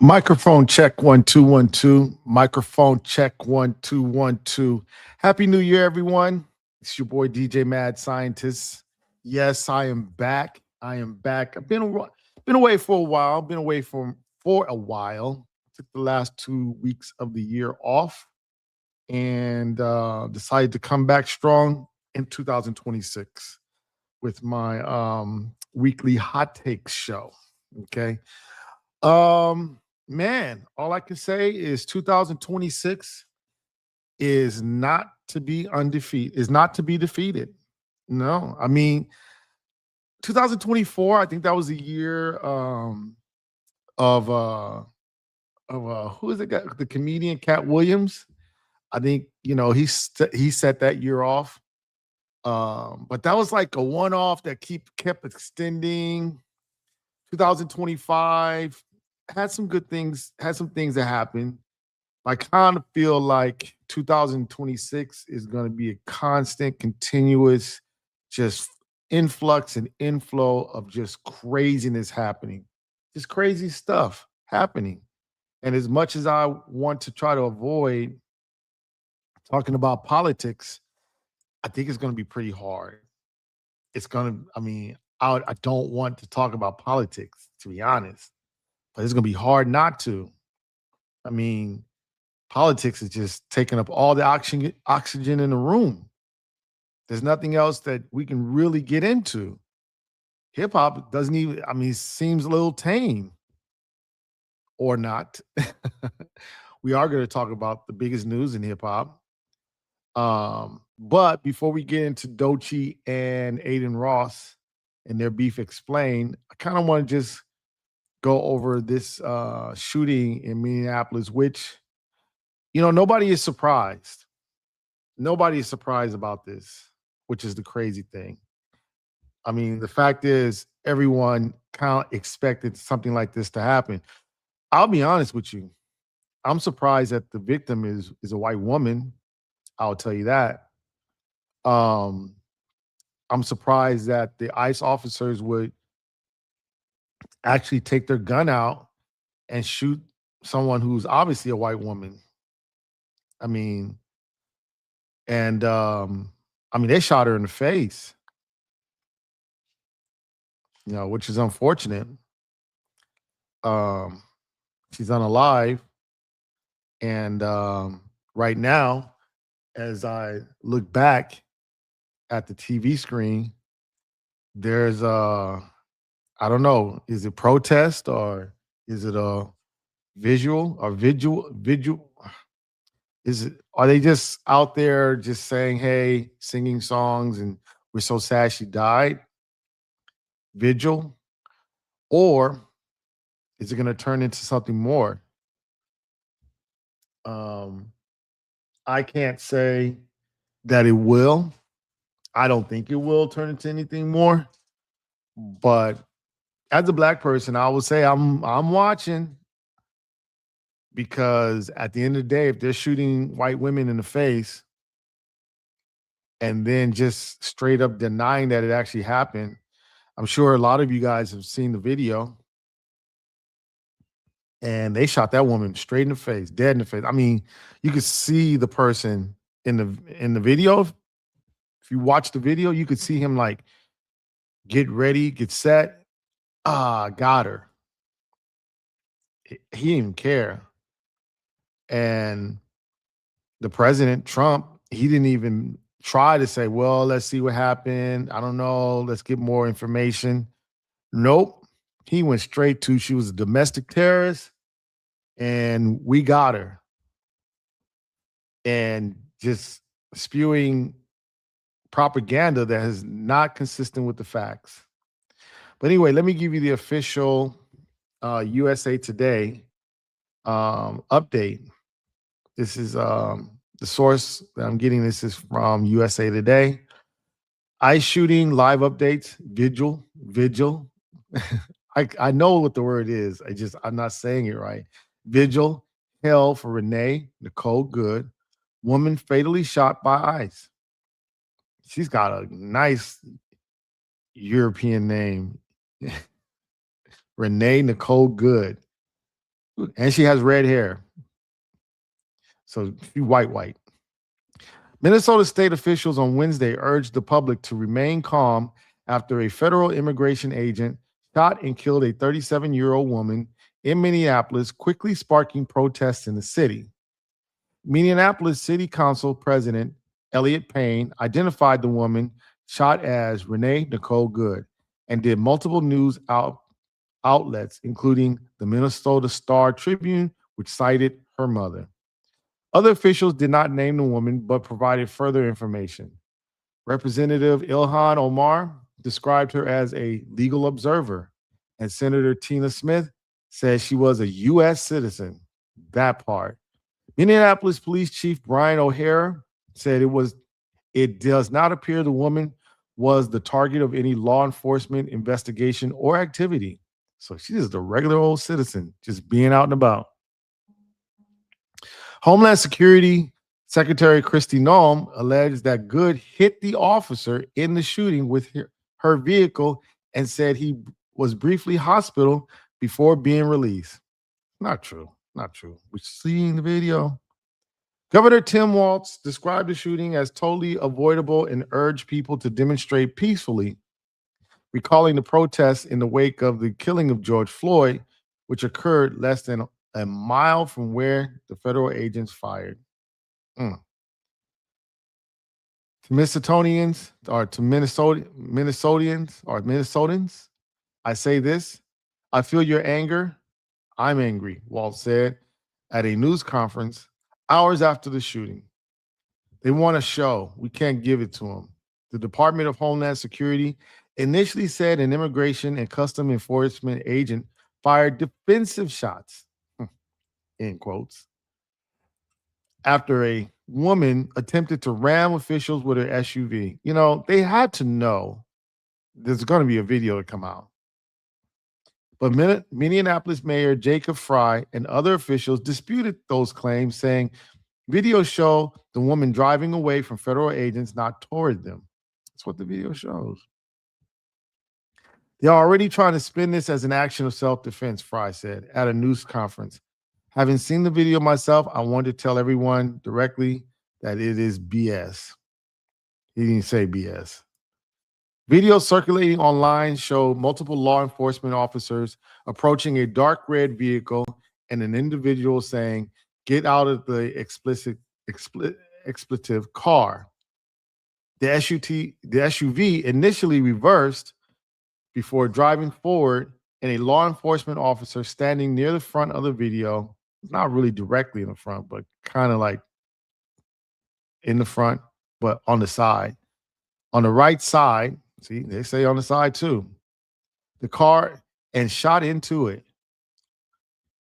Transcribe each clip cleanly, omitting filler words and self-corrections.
Microphone check 1 2 1 2. Microphone check 1 2 1 2. Happy New Year, everyone. It's your boy DJ Mad Scientist. Yes, I am back. I am back. I've been away for a while. Been away for a while. Took the last 2 weeks of the year off and decided to come back strong in 2026 with my weekly hot takes show. Okay. Um, Man, all I can say is 2026 is not to be undefeated, is not to be defeated. No, I mean 2024. I think that was the year of uh who is it? The comedian Cat Williams. I think he set that year off. But that was like a one off that kept extending. 2025 had some good things, had some things that happened. I kind of feel like 2026 is going to be a constant, continuous, just influx and inflow of just craziness happening, just crazy stuff happening. And as much as I want to try to avoid talking about politics, I think it's going to be pretty hard. It's going to, I mean, I don't want to talk about politics, to be honest, but it's going to be hard not to. I mean, politics is just taking up all the oxygen in the room. There's nothing else that we can really get into. Hip hop doesn't even, I mean, seems a little tame or not. We are going to talk about the biggest news in hip hop. But before we get into Dochi and Aiden Ross and their beef explained, I kind of want to just go over this shooting in Minneapolis, which, nobody is surprised. Nobody is surprised about this, which is the crazy thing. I mean, the fact is, everyone kind of expected something like this to happen. I'll be honest with you. I'm surprised that the victim is a white woman. I'll tell you that. Um, I'm surprised that the ICE officers would actually take their gun out and shoot someone who's obviously a white woman. I mean, and they shot her in the face, which is unfortunate. Um, she's unalive, and right now, as I look back at the TV screen, there's I don't know, is it protest or is it a visual? Is it, are they just out there just saying, hey, singing songs and we're so sad she died? Vigil? Or is it gonna turn into something more? Um, I can't say that it will. I don't think it will turn into anything more. But as a black person, I would say I'm watching, because at the end of the day, if they're shooting white women in the face and then just straight up denying that it actually happened, I'm sure a lot of you guys have seen the video, and they shot that woman straight in the face, dead in the face. I mean, you could see the person in the video. If you watch the video, you could see him like get ready, get set. Got her. He didn't even care. And the president, Trump, he didn't even try to say, well, let's see what happened. I don't know. Let's get more information. Nope. He went straight to, she was a domestic terrorist and we got her. And just spewing propaganda that is not consistent with the facts. But anyway, let me give you the official USA Today update. This is the source that I'm getting. This is from USA Today. ICE shooting live updates. Vigil. I know what the word is. I'm not saying it right. Vigil. Hell for Renee Nicole Good. Woman fatally shot by ICE. She's got a nice European name. Renee Nicole Good. And she has red hair. So she white. Minnesota state officials on Wednesday urged the public to remain calm after a federal immigration agent shot and killed a 37-year-old woman in Minneapolis, quickly sparking protests in the city. Minneapolis City Council President Elliot Payne identified the woman shot as Renee Nicole Good and did multiple outlets, including the Minnesota Star Tribune, which cited her mother. Other officials did not name the woman but provided further information. Representative Ilhan Omar described her as a legal observer, and Senator Tina Smith says she was a U.S. citizen. That part. Minneapolis Police Chief Brian O'Hara said it does not appear the woman was the target of any law enforcement investigation or activity. So she's just a regular old citizen, just being out and about. Homeland Security Secretary Kristi Noem alleged that Good hit the officer in the shooting with her vehicle and said he was briefly hospital before being released. Not true. Not true. We're seeing the video. Governor Tim Walz described the shooting as totally avoidable and urged people to demonstrate peacefully, recalling the protests in the wake of the killing of George Floyd, which occurred less than a mile from where the federal agents fired. To Minnesotans or to Minnesotans, I say this: I feel your anger. I'm angry, Walt said at a news conference hours after the shooting. They want a show. We can't give it to them. The Department of Homeland Security initially said an immigration and custom enforcement agent fired defensive shots, in quotes, after a woman attempted to ram officials with her SUV. You know, they had to know there's going to be a video to come out. But Minneapolis Mayor Jacob Fry and other officials disputed those claims, saying videos show the woman driving away from federal agents, not toward them. That's what the video shows. They're already trying to spin this as an action of self-defense, Fry said at a news conference. Having seen the video myself, I want to tell everyone directly that it is BS. He didn't say BS. Videos circulating online show multiple law enforcement officers approaching a dark red vehicle and an individual saying, "Get out of the expletive car." The SUV initially reversed before driving forward, and a law enforcement officer standing near the front of the video, not really directly in the front, but kind of like in the front, but on the side. On the right side, see, they say on the side too, the car, and shot into it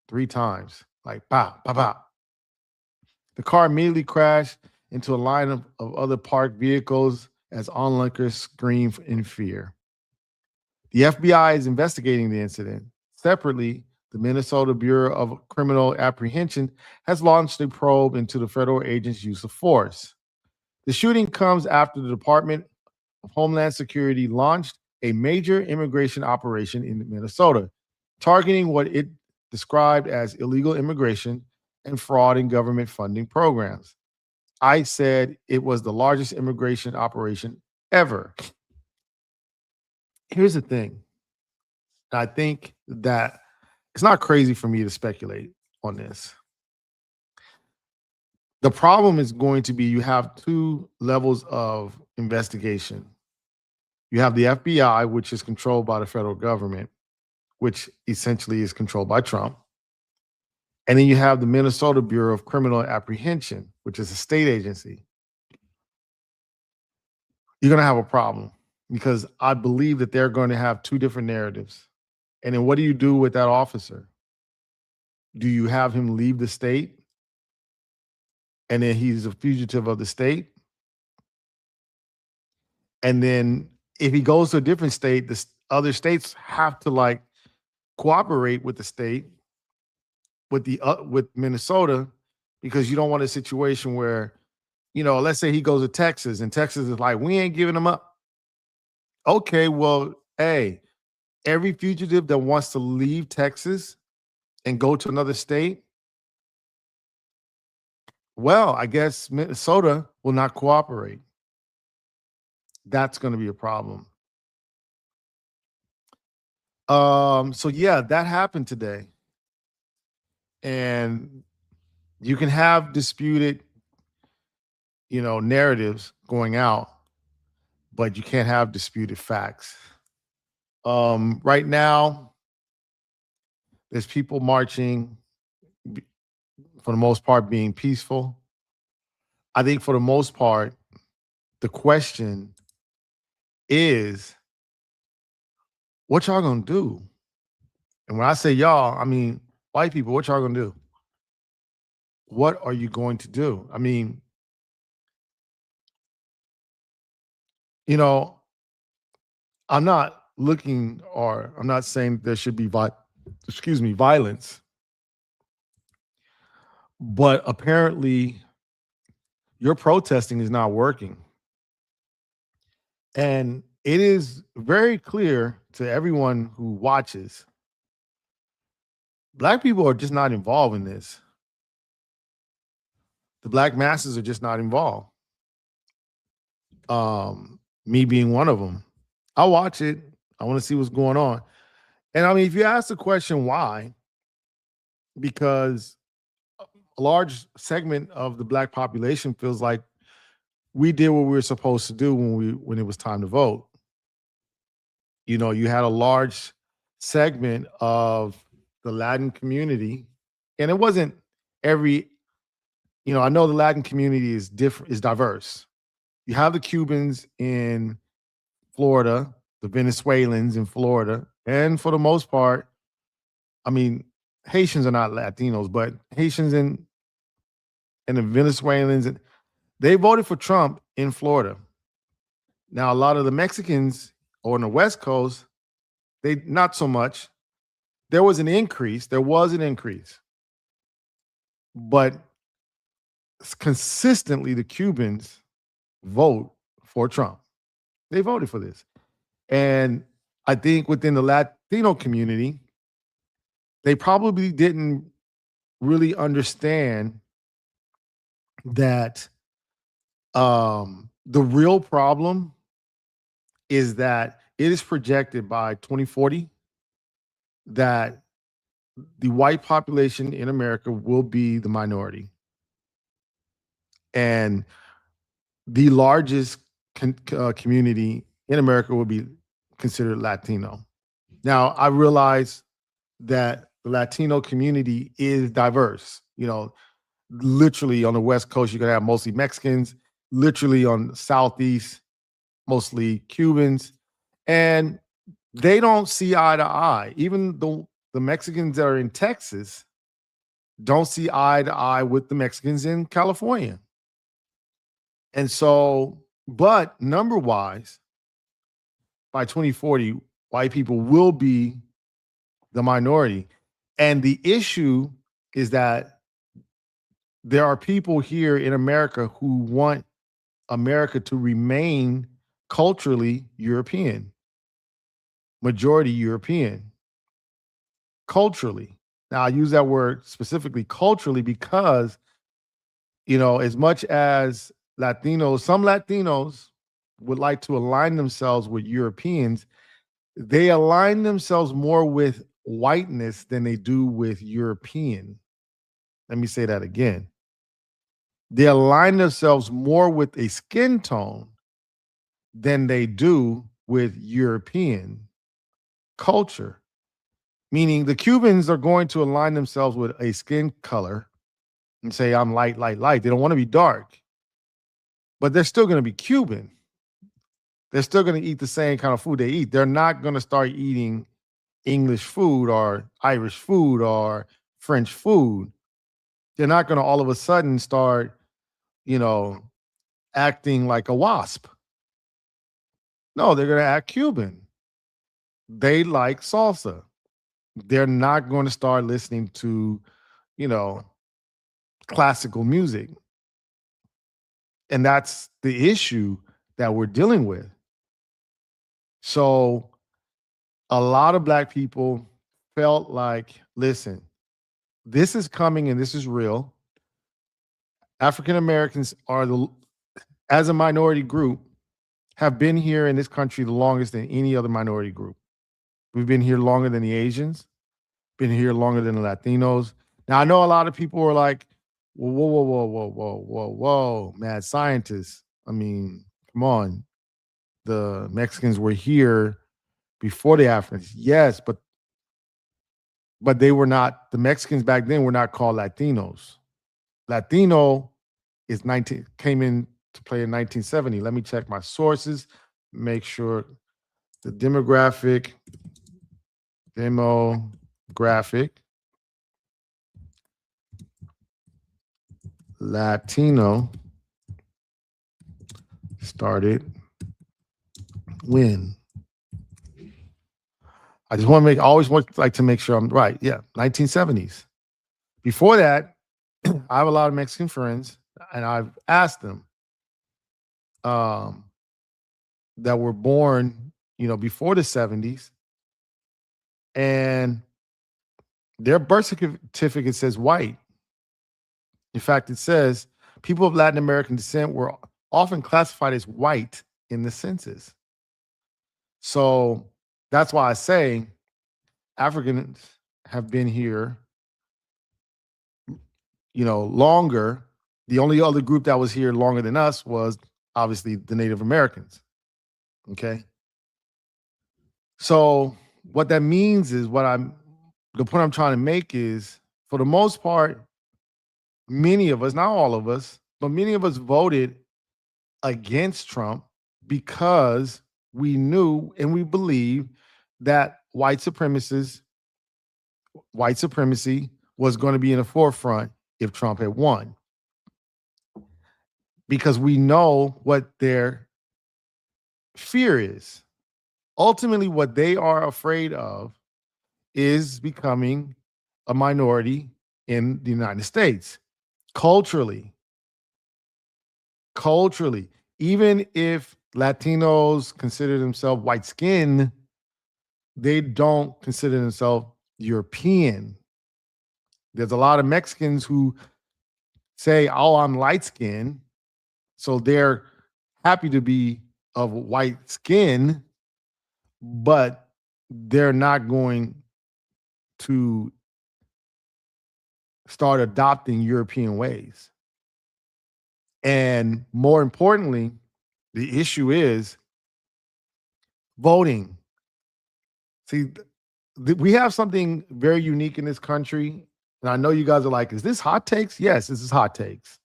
3 times, like pow, pow, pow. The car immediately crashed into a line of other parked vehicles as onlookers screamed in fear. The FBI is investigating the incident. Separately, the Minnesota Bureau of Criminal Apprehension has launched a probe into the federal agent's use of force. The shooting comes after the Department of Homeland Security launched a major immigration operation in Minnesota, targeting what it described as illegal immigration and fraud in government funding programs. I said it was the largest immigration operation ever. Here's the thing. I think that it's not crazy for me to speculate on this. The problem is going to be you have 2 levels of investigation. You have the FBI, which is controlled by the federal government, which essentially is controlled by Trump. And then you have the Minnesota Bureau of Criminal Apprehension, which is a state agency. You're going to have a problem because I believe that they're going to have 2 different narratives. And then what do you do with that officer? Do you have him leave the state and then he's a fugitive of the state? And then if he goes to a different state, the other states have to like cooperate with the state, with Minnesota, because you don't want a situation where, you know, let's say he goes to Texas and Texas is like, we ain't giving him up. Okay, well, hey, every fugitive that wants to leave Texas and go to another state, well, I guess Minnesota will not cooperate. That's going to be a problem. So yeah, that happened today. And you can have disputed, narratives going out, but you can't have disputed facts. Right now, there's people marching b- for the most part being peaceful. I think for the most part, the question is, what y'all gonna do? And when I say y'all, I mean white people, what y'all gonna do? What are you going to do? I mean, you know, I'm not looking or I'm not saying there should be violence, but apparently your protesting is not working. And it is very clear to everyone who watches, black people are just not involved in this. The black masses are just not involved. Me being one of them. I watch it. I want to see what's going on. And I mean, if you ask the question why, because a large segment of the black population feels like we did what we were supposed to do when it was time to vote. You had a large segment of the Latin community, and it wasn't every. I know the Latin community is different, is diverse. You have the Cubans in Florida, the Venezuelans in Florida, and for the most part, I mean, Haitians are not Latinos, but Haitians and the Venezuelans, they voted for Trump in Florida. Now, a lot of the Mexicans on the West Coast, they not so much. There was an increase. But consistently the Cubans vote for Trump. They voted for this. And I think within the Latino community, they probably didn't really understand that the real problem is that it is projected by 2040 that the white population in America will be the minority. And the largest community in America will be considered Latino. Now, I realize that the Latino community is diverse. Literally on the West Coast, you're going to have mostly Mexicans, literally on the Southeast, mostly Cubans. And they don't see eye to eye. Even the Mexicans that are in Texas don't see eye to eye with the Mexicans in California. And so, but number wise, by 2040, white people will be the minority. And the issue is that there are people here in America who want America to remain culturally European, majority European, culturally. Now, I use that word specifically culturally because, as much as some Latinos would like to align themselves with Europeans, they align themselves more with whiteness than they do with European. Let me say that again. They align themselves more with a skin tone than they do with European culture. Meaning the Cubans are going to align themselves with a skin color and say, I'm light, light, light. They don't want to be dark, but they're still going to be Cuban. They're still going to eat the same kind of food they eat. They're not going to start eating English food or Irish food or French food. They're not going to all of a sudden start, acting like a wasp. No, they're going to act Cuban. They like salsa. They're not going to start listening to, you know, classical music. And that's the issue that we're dealing with. So a lot of black people felt like, listen, this is coming and this is real. African Americans are as a minority group, have been here in this country the longest than any other minority group. We've been here longer than the Asians, been here longer than the Latinos. Now I know a lot of people were like, whoa, whoa, whoa, whoa, whoa, whoa, whoa, whoa, mad scientists. I mean, come on. The Mexicans were here before the Africans. Yes, but they were not, the Mexicans back then were not called Latinos. Latino is 19 came in to play in 1970. Let me check my sources, make sure the demographic Latino started when? I just want to make, I always like to make sure I'm right. Yeah, 1970s. Before that, I have a lot of Mexican friends, and I've asked them that were born, before the 70s, and their birth certificate says white. In fact, it says people of Latin American descent were often classified as white in the census. So that's why I say Africans have been here, longer. The only other group that was here longer than us was obviously the Native Americans. Okay. So what that means is the point I'm trying to make is, for the most part, many of us, not all of us, but many of us voted against Trump because we knew and we believed that white supremacy was going to be in the forefront if Trump had won. Because we know what their fear is. Ultimately, what they are afraid of is becoming a minority in the United States. Culturally, even if Latinos consider themselves white skin, they don't consider themselves European. There's a lot of Mexicans who say, oh, I'm light skinned. So they're happy to be of white skin, but they're not going to start adopting European ways. And more importantly, the issue is voting. See, we have something very unique in this country. And I know you guys are like, is this hot takes? Yes, this is hot takes.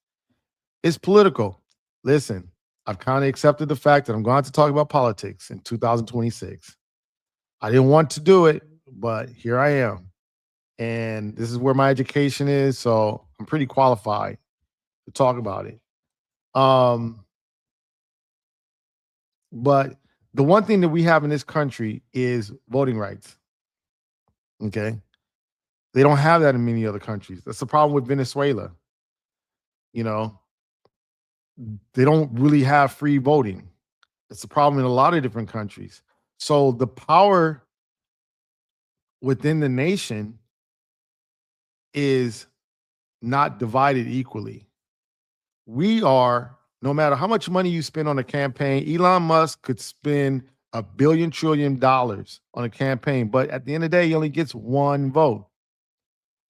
It's political. Listen, I've kind of accepted the fact that I'm going to talk about politics in 2026. I didn't want to do it, but here I am. And this is where my education is. So I'm pretty qualified to talk about it. But the one thing that we have in this country is voting rights. Okay. They don't have that in many other countries. That's the problem with Venezuela. They don't really have free voting. That's the problem in a lot of different countries. So the power within the nation is not divided equally. We are, no matter how much money you spend on a campaign, Elon Musk could spend $1 billion trillion on a campaign, but at the end of the day, he only gets one vote.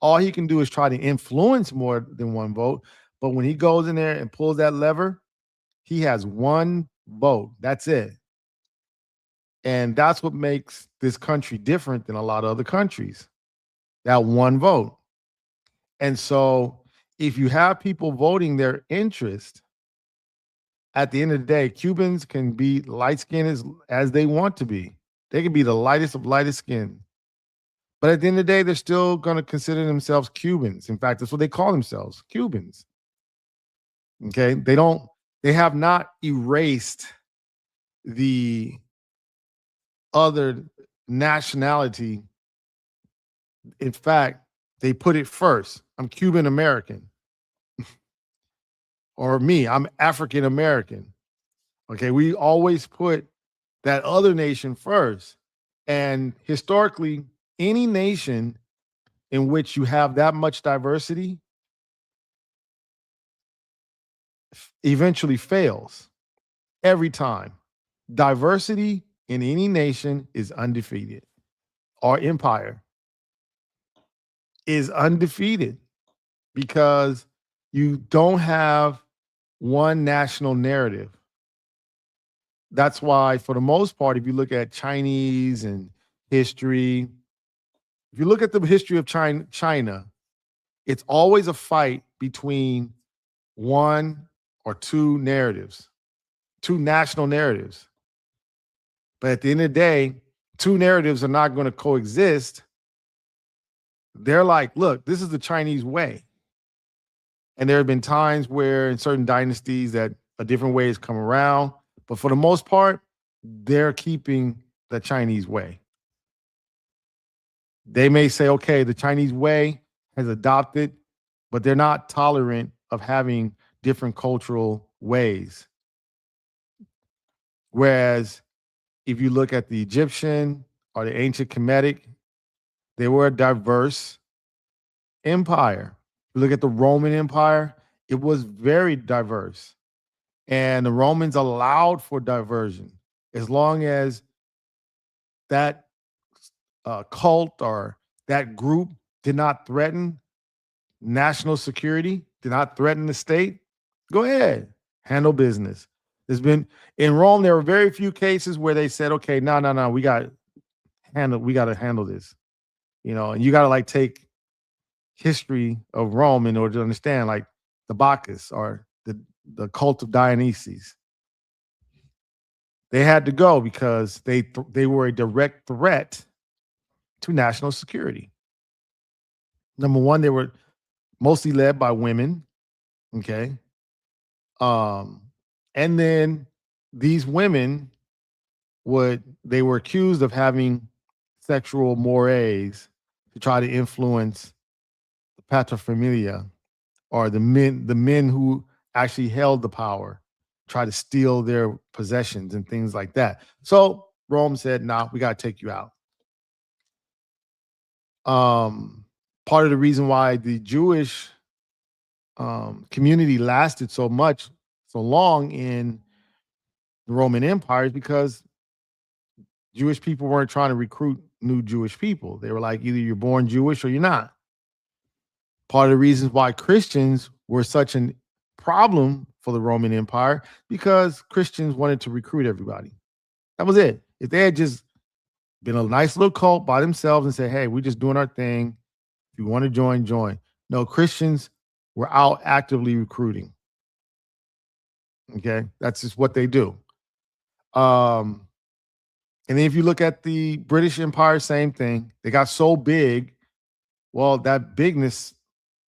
All he can do is try to influence more than one vote. But when he goes in there and pulls that lever, he has one vote. That's it. And that's what makes this country different than a lot of other countries. That one vote. And so if you have people voting their interest, at the end of the day, Cubans can be light skinned as they want to be. They can be the lightest of lightest skin. But at the end of the day, they're still going to consider themselves Cubans. In fact, that's what they call themselves, Cubans. Okay. They have not erased the other nationality. In fact, they put it first. I'm Cuban American. Or me, I'm African American. Okay. We always put that other nation first. And historically, any nation in which you have that much diversity eventually fails every time. Diversity in any nation is undefeated, or empire is undefeated, because you don't have one national narrative. That's why, for the most part, if you look at Chinese and history, if you look at the history of China, it's always a fight between one or two narratives, two national narratives. But at the end of the day, two narratives are not going to coexist. They're like, look, this is the Chinese way. And there have been times where in certain dynasties that a different way has come around. But for the most part, they're keeping the Chinese way. They may say, okay, the Chinese way has adopted, but they're not tolerant of having different cultural ways. Whereas if you look at the Egyptian or the ancient Kemetic, they were a diverse empire. You look at the Roman Empire, it was very diverse. And the Romans allowed for diversion as long as that cult or that group did not threaten national security, did not threaten the state. Go ahead, handle business. There's been in Rome, there were very few cases where they said, okay, no, we got to handle this. And you got to like take history of Rome in order to understand, like the Bacchus or the cult of Dionysus. They had to go because they were a direct threat to national security. Number one, they were mostly led by women. Okay. And then these women they were accused of having sexual mores to try to influence the paterfamilia, or the men who actually held the power, try to steal their possessions and things like that. So Rome said, nah, we got to take you out. Part of the reason why the Jewish community lasted so long in the Roman Empire is because Jewish people weren't trying to recruit new Jewish people. They were like, either you're born Jewish or you're not. Part of the reasons why Christians were such a problem for the Roman Empire, because Christians wanted to recruit everybody. That was it. If they had just been a nice little cult by themselves and said, hey, we're just doing our thing. If you want to join, join. No, Christians were out actively recruiting. Okay, that's just what they do. And then if you look at the British Empire, same thing. They got so big. Well, that bigness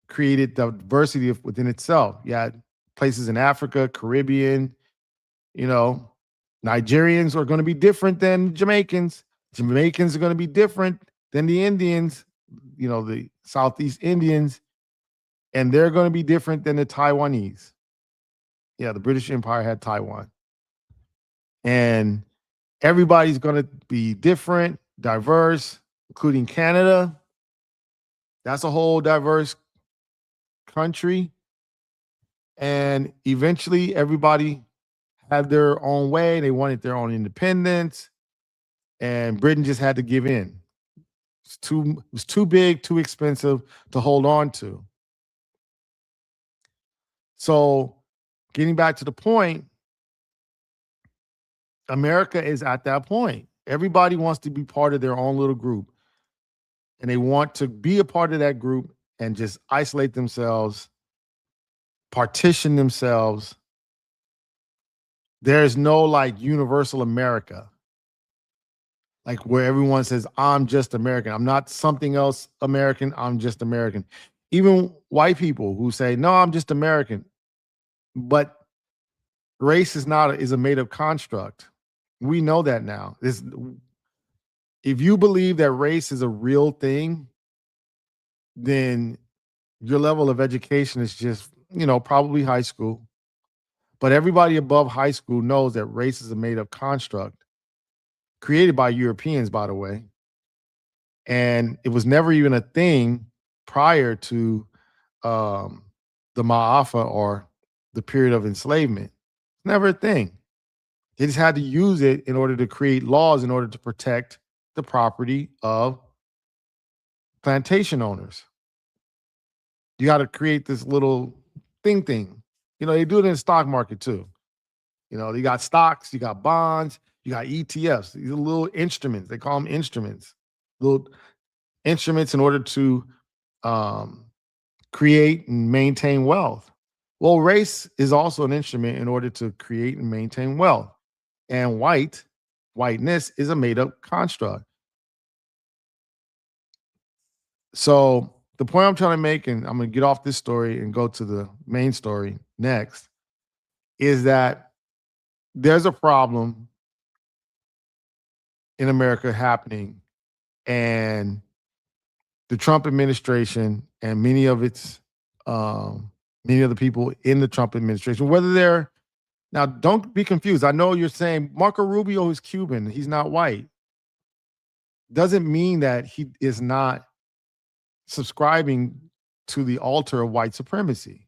created diversity within itself. You had places in Africa, Caribbean, Nigerians are going to be different than Jamaicans. Jamaicans are going to be different than the Indians, the Southeast Indians, and they're going to be different than the Taiwanese. Yeah, the British Empire had Taiwan. And everybody's going to be different, diverse, including Canada. That's a whole diverse country. And eventually everybody had their own way. They wanted their own independence. And Britain just had to give in. It was too big, too expensive to hold on to. So getting back to the point, America is at that point. Everybody wants to be part of their own little group. And they want to be a part of that group and just isolate themselves, partition themselves. There's no like universal America, like where everyone says, I'm just American. I'm not something else American. I'm just American. Even white people who say, no, I'm just American. But race is a made up construct. We know that now. If you believe that race is a real thing, then your level of education is just, probably high school. But everybody above high school knows that race is a made up construct created by Europeans, by the way. And it was never even a thing prior to the Ma'afa, or the period of enslavement. Never a thing. They just had to use it in order to create laws in order to protect the property of plantation owners. You got to create this little thing. They do it in the stock market too. You got stocks, you got bonds, you got ETFs. These are little instruments. They call them instruments. Little instruments in order to um, create and maintain wealth. Well, race is also an instrument in order to create and maintain wealth. And whiteness is a made up construct. So the point I'm trying to make, and I'm going to get off this story and go to the main story next, is that there's a problem in America happening, and the Trump administration and many of the people in the Trump administration, whether they're now, don't be confused. I know you're saying Marco Rubio is Cuban; he's not white. Doesn't mean that he is not subscribing to the altar of white supremacy.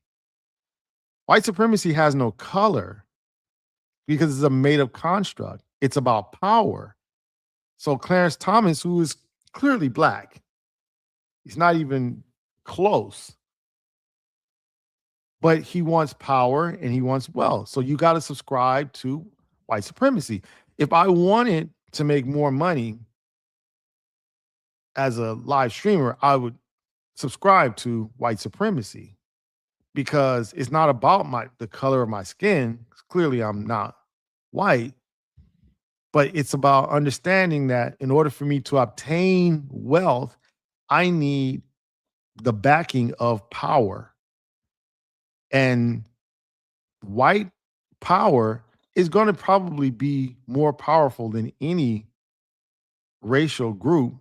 White supremacy has no color because it's a made-up construct. It's about power. So Clarence Thomas, who is clearly black, he's not even close, but he wants power and he wants wealth. So you got to subscribe to white supremacy. If I wanted to make more money as a live streamer, I would subscribe to white supremacy, because it's not about the color of my skin. Clearly, I'm not white, but it's about understanding that in order for me to obtain wealth, I need the backing of power. And white power is going to probably be more powerful than any racial group,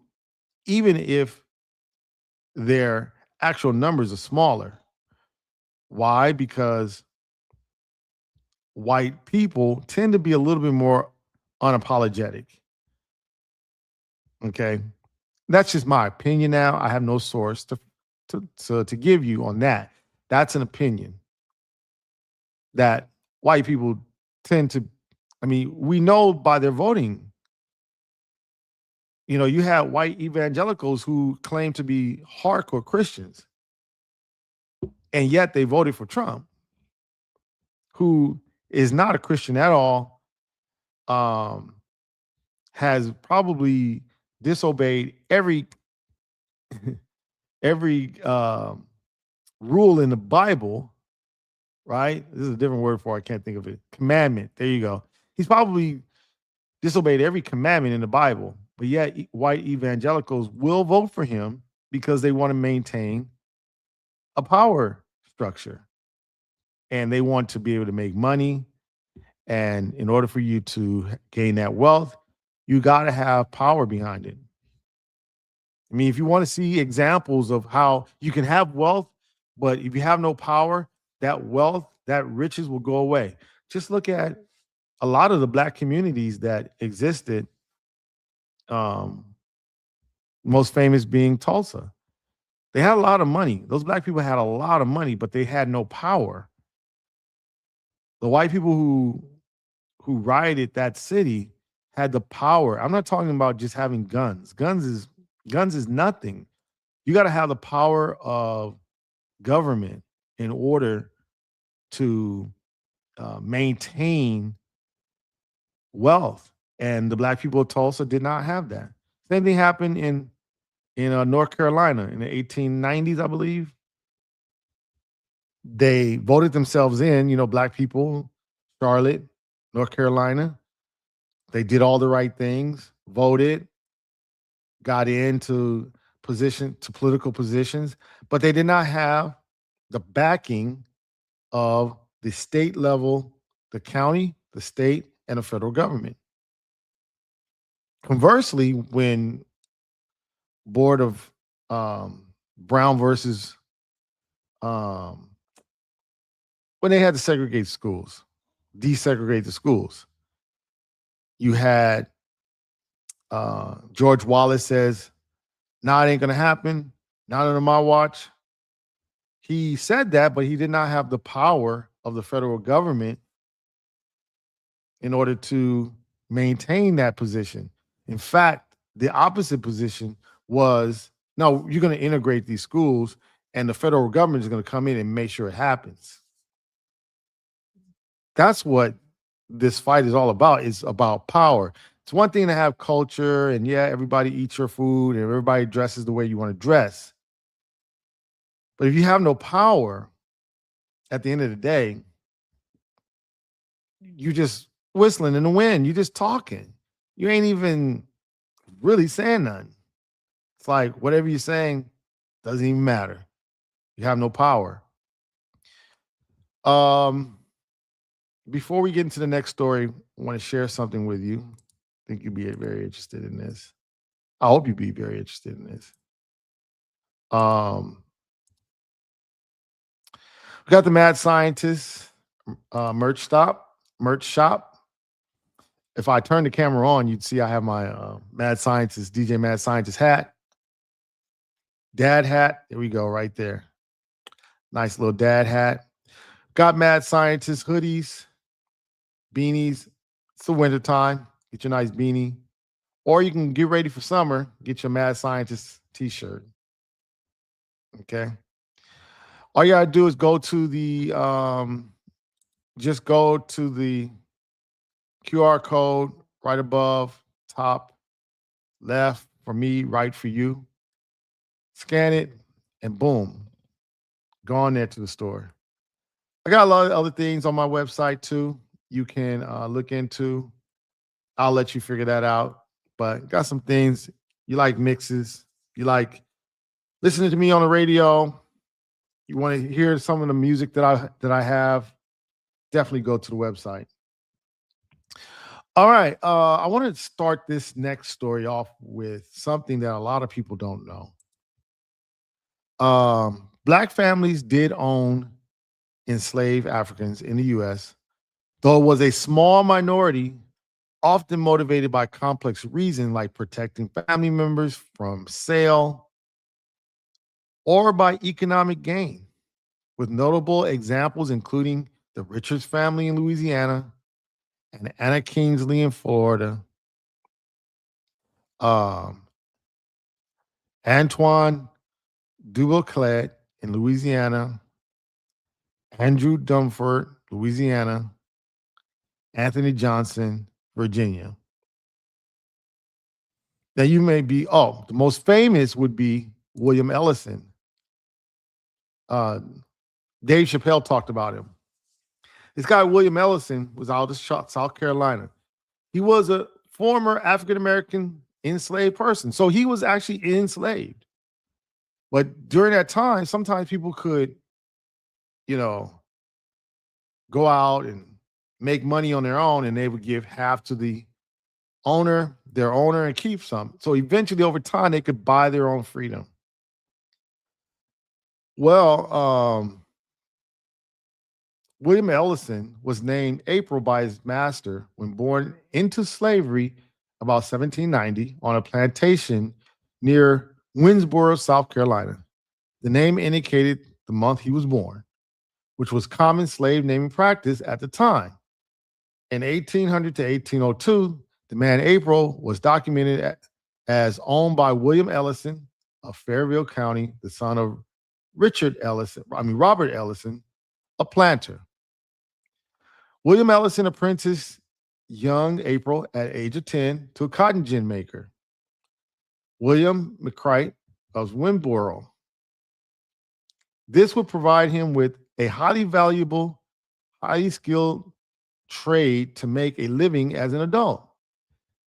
even if their actual numbers are smaller. Why? Because white people tend to be a little bit more unapologetic. Okay. That's just my opinion now. I have no source to give you on that. That's an opinion that white people tend to, we know by their voting. You have white evangelicals who claim to be hardcore Christians, and yet they voted for Trump, who is not a Christian at all, has probably disobeyed every rule in the Bible, right? This is a different word for it. I can't think of it. Commandment. There you go. He's probably disobeyed every commandment in the Bible, but yet white evangelicals will vote for him because they want to maintain a power structure, and they want to be able to make money. And in order for you to gain that wealth, you got to have power behind it. If you want to see examples of how you can have wealth, but if you have no power, that wealth, that riches will go away. Just look at a lot of the black communities that existed, most famous being Tulsa. They had a lot of money. Those black people had a lot of money, but they had no power. The white people who rioted that city had the power. I'm not talking about just having guns. Guns is nothing. You got to have the power of government in order to maintain wealth. And the black people of Tulsa did not have that. Same thing happened in North Carolina in the 1890s, I believe. They voted themselves in, black people, Charlotte, North Carolina. They did all the right things, voted, got into political positions, but they did not have the backing of the state level, the county, the state, and the federal government. Conversely, when Board of Brown versus when they had to segregate schools, desegregate the schools, you had George Wallace says, "Nah, it ain't gonna happen. Not under my watch. He said that, but he did not have the power of the federal government in order to maintain that position. In fact, the opposite position was no, you're going to integrate these schools, and the federal government is going to come in and make sure it happens. That's what this fight is all about. It's about power. It's one thing to have culture, and yeah, everybody eats your food and everybody dresses the way you want to dress. But if you have no power, at the end of the day, you just whistling in the wind. You just talking. You ain't even really saying nothing. It's like whatever you're saying doesn't even matter. You have no power. Um, Before we get into the next story, I want to share something with you. I think you'd be very interested in this. I hope you'd be very interested in this. We got the Mad Scientist merch shop. If I turn the camera on, you'd see I have my Mad Scientist, DJ Mad Scientist hat. Dad hat. There we go, right there. Nice little dad hat. Got Mad Scientist hoodies, beanies. It's the winter time. Get your nice beanie. Or you can get ready for summer. Get your Mad Scientist t-shirt. Okay. All you gotta do is go to the just go to the QR code right above, top left for me, right for you. Scan it, and boom, go on there to the store. I got a lot of other things on my website too. You can look into. I'll let you figure that out. But got some things. You like mixes. You like listening to me on the radio. You want to hear some of the music that I have. Definitely go to the website. All right. I want to start this next story off with something that a lot of people don't know. Black families did own enslaved Africans in the U.S., though it was a small minority, often motivated by complex reasons like protecting family members from sale or by economic gain, with notable examples including the Richards family in Louisiana and Anna Kingsley in Florida, Antoine Dubuclet in Louisiana, Andrew Dunford, Louisiana, Anthony Johnson, Virginia. Now you may be, the most famous would be William Ellison. Dave Chappelle talked about him. This guy, William Ellison, was out of South Carolina. He was a former African-American enslaved person. So he was actually enslaved. But during that time, sometimes people could, go out and make money on their own, and they would give half to their owner, and keep some. So eventually, over time, they could buy their own freedom. Well, William Ellison was named April by his master when born into slavery about 1790 on a plantation near Winnsboro, South Carolina. The name indicated the month he was born, which was common slave naming practice at the time. In 1800 to 1802, the man April was documented as owned by William Ellison of Fairfield County, the son of Robert Ellison, a planter. William Ellison apprenticed young April at age of 10 to a cotton gin maker, William McCright of Winboro. This would provide him with a highly valuable, highly skilled trade to make a living as an adult.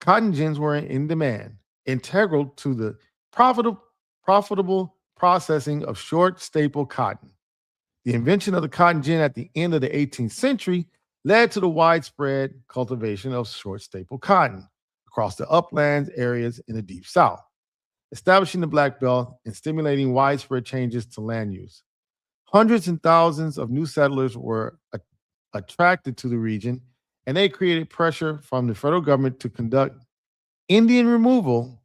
Cotton gins were in demand, integral to the profitable processing of short staple cotton. The invention of the cotton gin at the end of the 18th century led to the widespread cultivation of short staple cotton across the uplands areas in the Deep South, establishing the Black Belt and stimulating widespread changes to land use. Hundreds and thousands of new settlers were attracted to the region, and they created pressure from the federal government to conduct Indian removal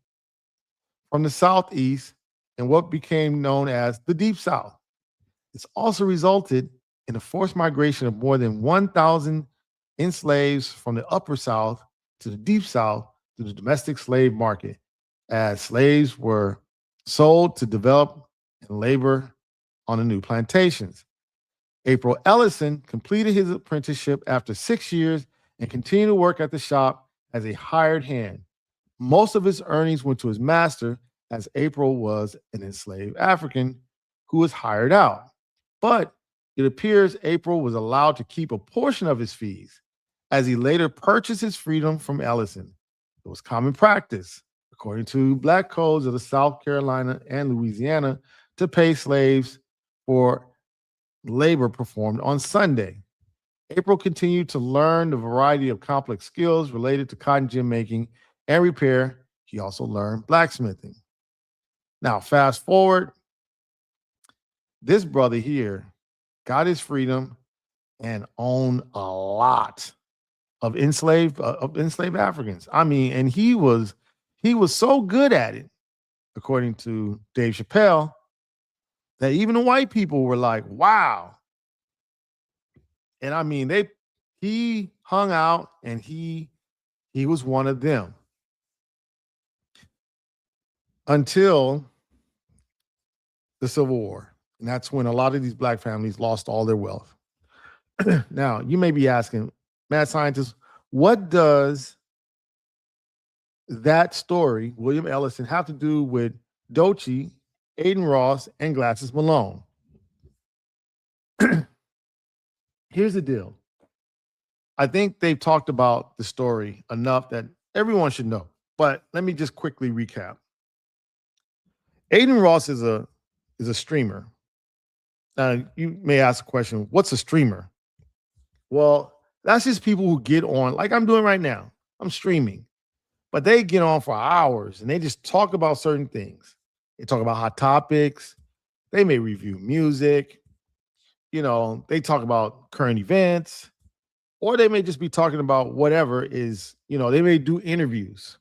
from the Southeast in what became known as the Deep South. This also resulted in the forced migration of more than 1,000 enslaved from the Upper South to the Deep South to the domestic slave market, as slaves were sold to develop and labor on the new plantations. April Ellison completed his apprenticeship after 6 years and continued to work at the shop as a hired hand. Most of his earnings went to his master, as April was an enslaved African who was hired out. But it appears April was allowed to keep a portion of his fees, as he later purchased his freedom from Ellison. It was common practice, according to black codes of the South Carolina and Louisiana, to pay slaves for labor performed on Sunday. April continued to learn the variety of complex skills related to cotton gin making and repair. He also learned blacksmithing. Now, fast forward, this brother here got his freedom and owned a lot of enslaved Africans. I mean, and he was so good at it, according to Dave Chappelle, that even the white people were like, "Wow." And I mean, he hung out and he was one of them until the Civil War. And that's when a lot of these black families lost all their wealth. Now, you may be asking, mad scientist, what does that story, William Ellison, have to do with Doechii, Adin Ross, and Glasses Malone? Here's the deal. I think they've talked about the story enough that everyone should know. But let me just quickly recap. Adin Ross is a streamer. Now, you may ask a question, what's a streamer? Well, that's just people who get on, like I'm doing right now. I'm streaming. But they get on for hours and they just talk about certain things. They talk about hot topics. They may review music. They talk about current events, or they may just be talking about whatever is, they may do interviews,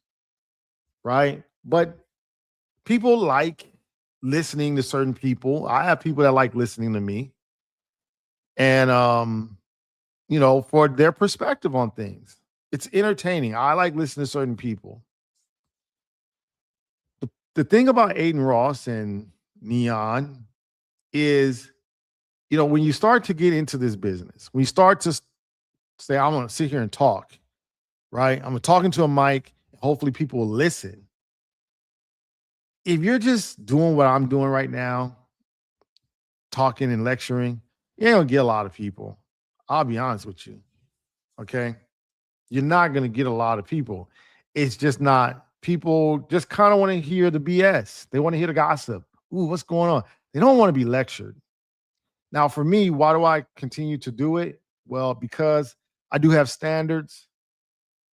right? But people like listening to certain people. I have people that like listening to me and, for their perspective on things. It's entertaining. I like listening to certain people. The thing about Adin Ross and Neon is, when you start to get into this business, when you start to say, I'm going to sit here and talk, right? I'm talking to a mic. Hopefully people will listen. If you're just doing what I'm doing right now, talking and lecturing, you ain't going to get a lot of people. I'll be honest with you. Okay. You're not going to get a lot of people. It's just not, people just kind of want to hear the BS. They want to hear the gossip. Ooh, what's going on? They don't want to be lectured. Now, for me, why do I continue to do it? Well, because I do have standards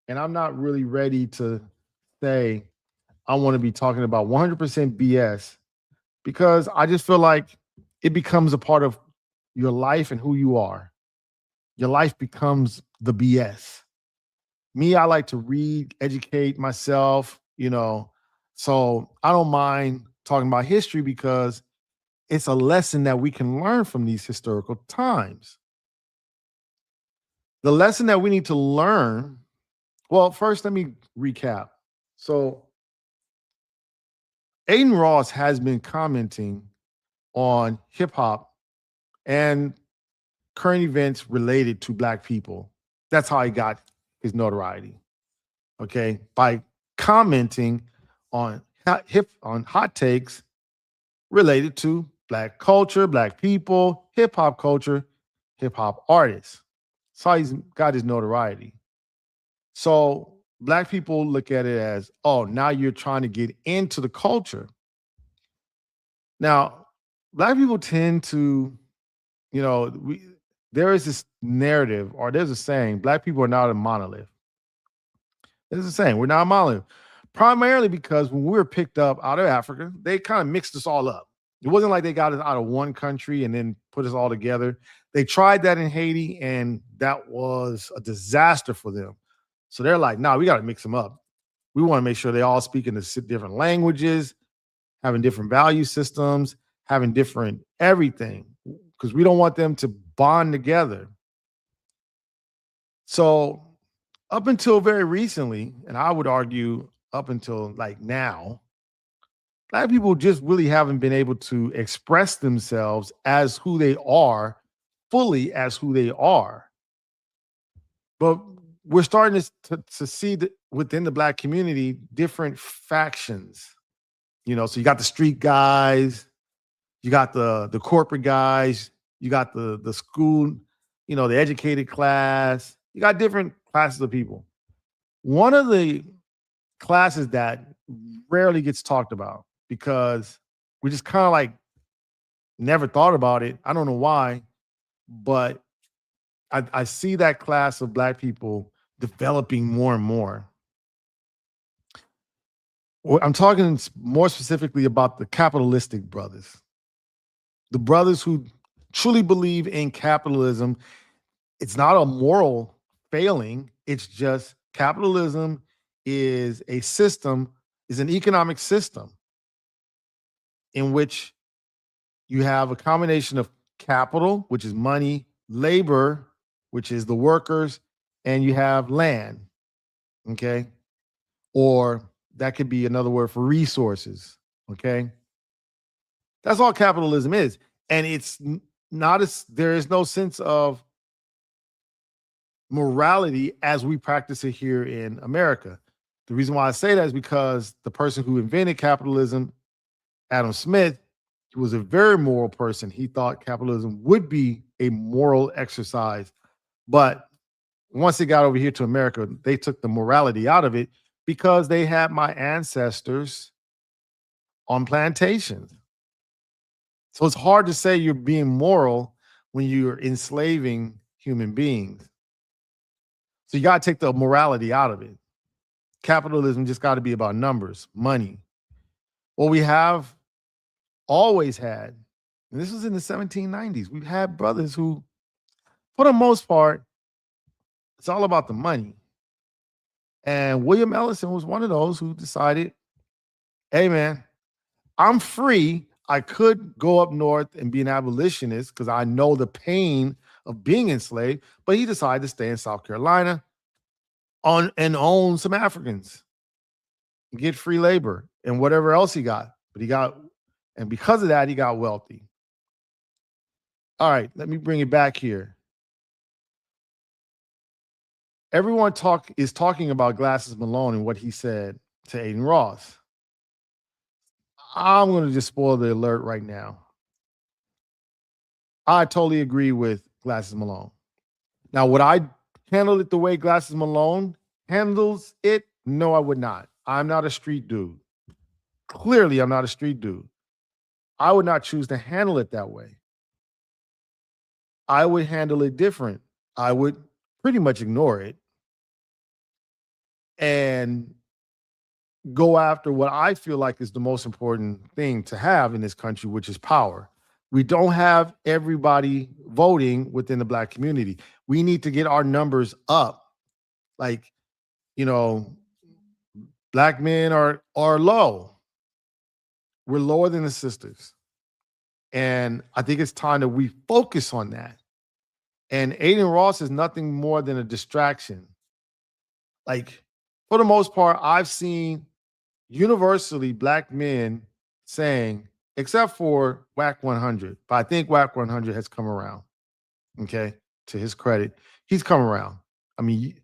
and I'm not really ready to say I want to be talking about 100% BS, because I just feel like it becomes a part of your life and who you are. Your life becomes the BS. Me, I like to read, educate myself, so I don't mind talking about history because it's a lesson that we can learn from these historical times. The lesson that we need to learn, well, first, let me recap. So Adin Ross has been commenting on hip hop and current events related to black people. That's how he got his notoriety. Okay, by commenting on hot takes related to black culture, black people, hip hop culture, hip hop artists. That's how he's got his notoriety. So black people look at it as, oh, now you're trying to get into the culture. Now, black people tend to, there is this narrative, or there's a saying, black people are not a monolith. There's a saying, we're not a monolith. Primarily because when we were picked up out of Africa, they kind of mixed us all up. It wasn't like they got us out of one country and then put us all together. They tried that in Haiti, and that was a disaster for them. So they're like, nah, we got to mix them up. We want to make sure they all speak in the different languages, having different value systems, having different everything, because we don't want them to bond together. So, up until very recently, and I would argue up until like now, Black people just really haven't been able to express themselves as who they are, fully as who they are. But we're starting to see that within the Black community different factions. So you got the street guys, you got the corporate guys, you got the school, the educated class. You got different classes of people. One of the classes that rarely gets talked about because we just kind of like never thought about it. I don't know why, but I see that class of Black people developing more and more. Well, I'm talking more specifically about the capitalistic brothers, the brothers who truly believe in capitalism. It's not a moral failing. It's just capitalism is a system, is an economic system in which you have a combination of capital, which is money, labor, which is the workers, and you have land. Okay. Or that could be another word for resources. Okay. That's all capitalism is. And it's not as there is no sense of morality as we practice it here in America. The reason why I say that is because the person who invented capitalism, Adam Smith, he was a very moral person. He thought capitalism would be a moral exercise. But once it got over here to America, they took the morality out of it because they had my ancestors on plantations. So it's hard to say you're being moral when you're enslaving human beings. So you got to take the morality out of it. Capitalism just got to be about numbers, money. What we have always had, and this was in the 1790s, we've had brothers who, for the most part, it's all about the money. And William Ellison was one of those who decided, hey, man, I'm free. I could go up north and be an abolitionist because I know the pain of being enslaved, but he decided to stay in South Carolina and own some Africans, get free labor and whatever else he got. And because of that, he got wealthy. All right, let me bring it back here. Everyone is talking about Glasses Malone and what he said to Adin Ross. I'm going to just spoil the alert right now. I totally agree with Glasses Malone. Now, would I handle it the way Glasses Malone handles it? No, I would not. I'm not a street dude. Clearly, I'm not a street dude. I would not choose to handle it that way. I would handle it different. I would pretty much ignore it and go after what I feel like is the most important thing to have in this country, which is power. We don't have everybody voting within the Black community. We need to get our numbers up. Like, Black men are low. We're lower than the sisters. And I think it's time that we focus on that. And Adin Ross is nothing more than a distraction. Like, for the most part, I've seen universally Black men saying, except for WAC 100, but I think WAC 100 has come around. Okay, to his credit, he's come around. I mean,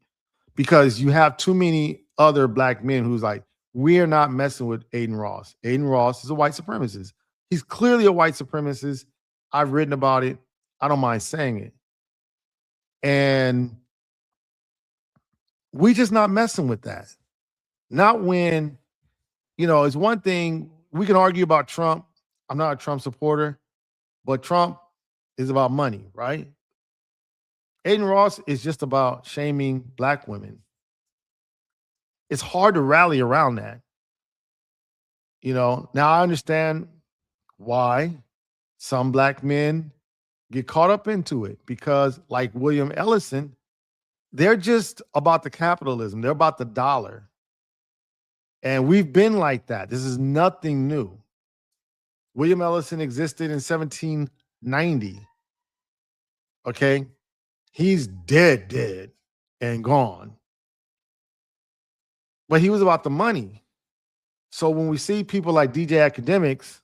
because you have too many other Black men who's like, we're not messing with Adin Ross. Adin Ross is a white supremacist. He's clearly a white supremacist. I've written about it. I don't mind saying it. And we just not messing with that. Not when, it's one thing we can argue about Trump. I'm not a Trump supporter, but Trump is about money, right? Adin Ross is just about shaming Black women. It's hard to rally around that. Now I understand why some Black men get caught up into it because, like William Ellison, they're just about the capitalism. They're about the dollar. And we've been like that. This is nothing new. William Ellison existed in 1790. Okay. He's dead, and gone. But he was about the money. So when we see people like DJ Academics,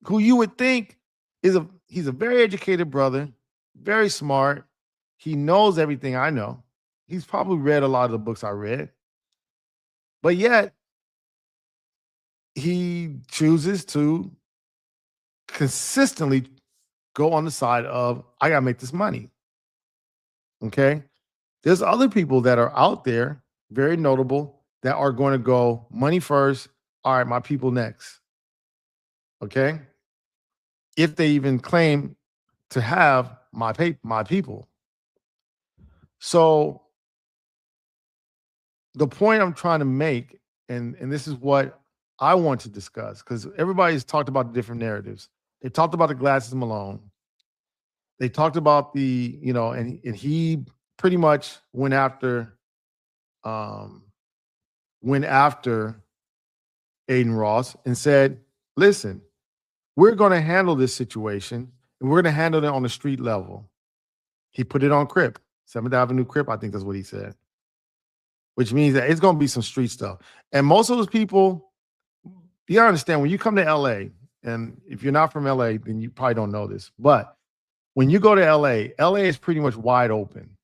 who you would think he's a very educated brother, very smart. He knows everything I know. He's probably read a lot of the books I read. But yet he chooses to consistently go on the side of I gotta make this money. Okay. There's other people that are out there, very notable, that are going to go money first. All right, my people next. Okay. If they even claim to have my people. So the point I'm trying to make, and this is what I want to discuss, because everybody's talked about the different narratives. They talked about the glasses Malone. They talked about the, and he pretty much um went after Adin Ross and said, listen, we're going to handle this situation and we're going to handle it on the street level. He put it on Crip, 7th Avenue Crip, I think that's what he said, which means that it's going to be some street stuff. And most of those people, you gotta understand, when you come to LA, and if you're not from LA, then you probably don't know this, but when you go to LA is pretty much wide open.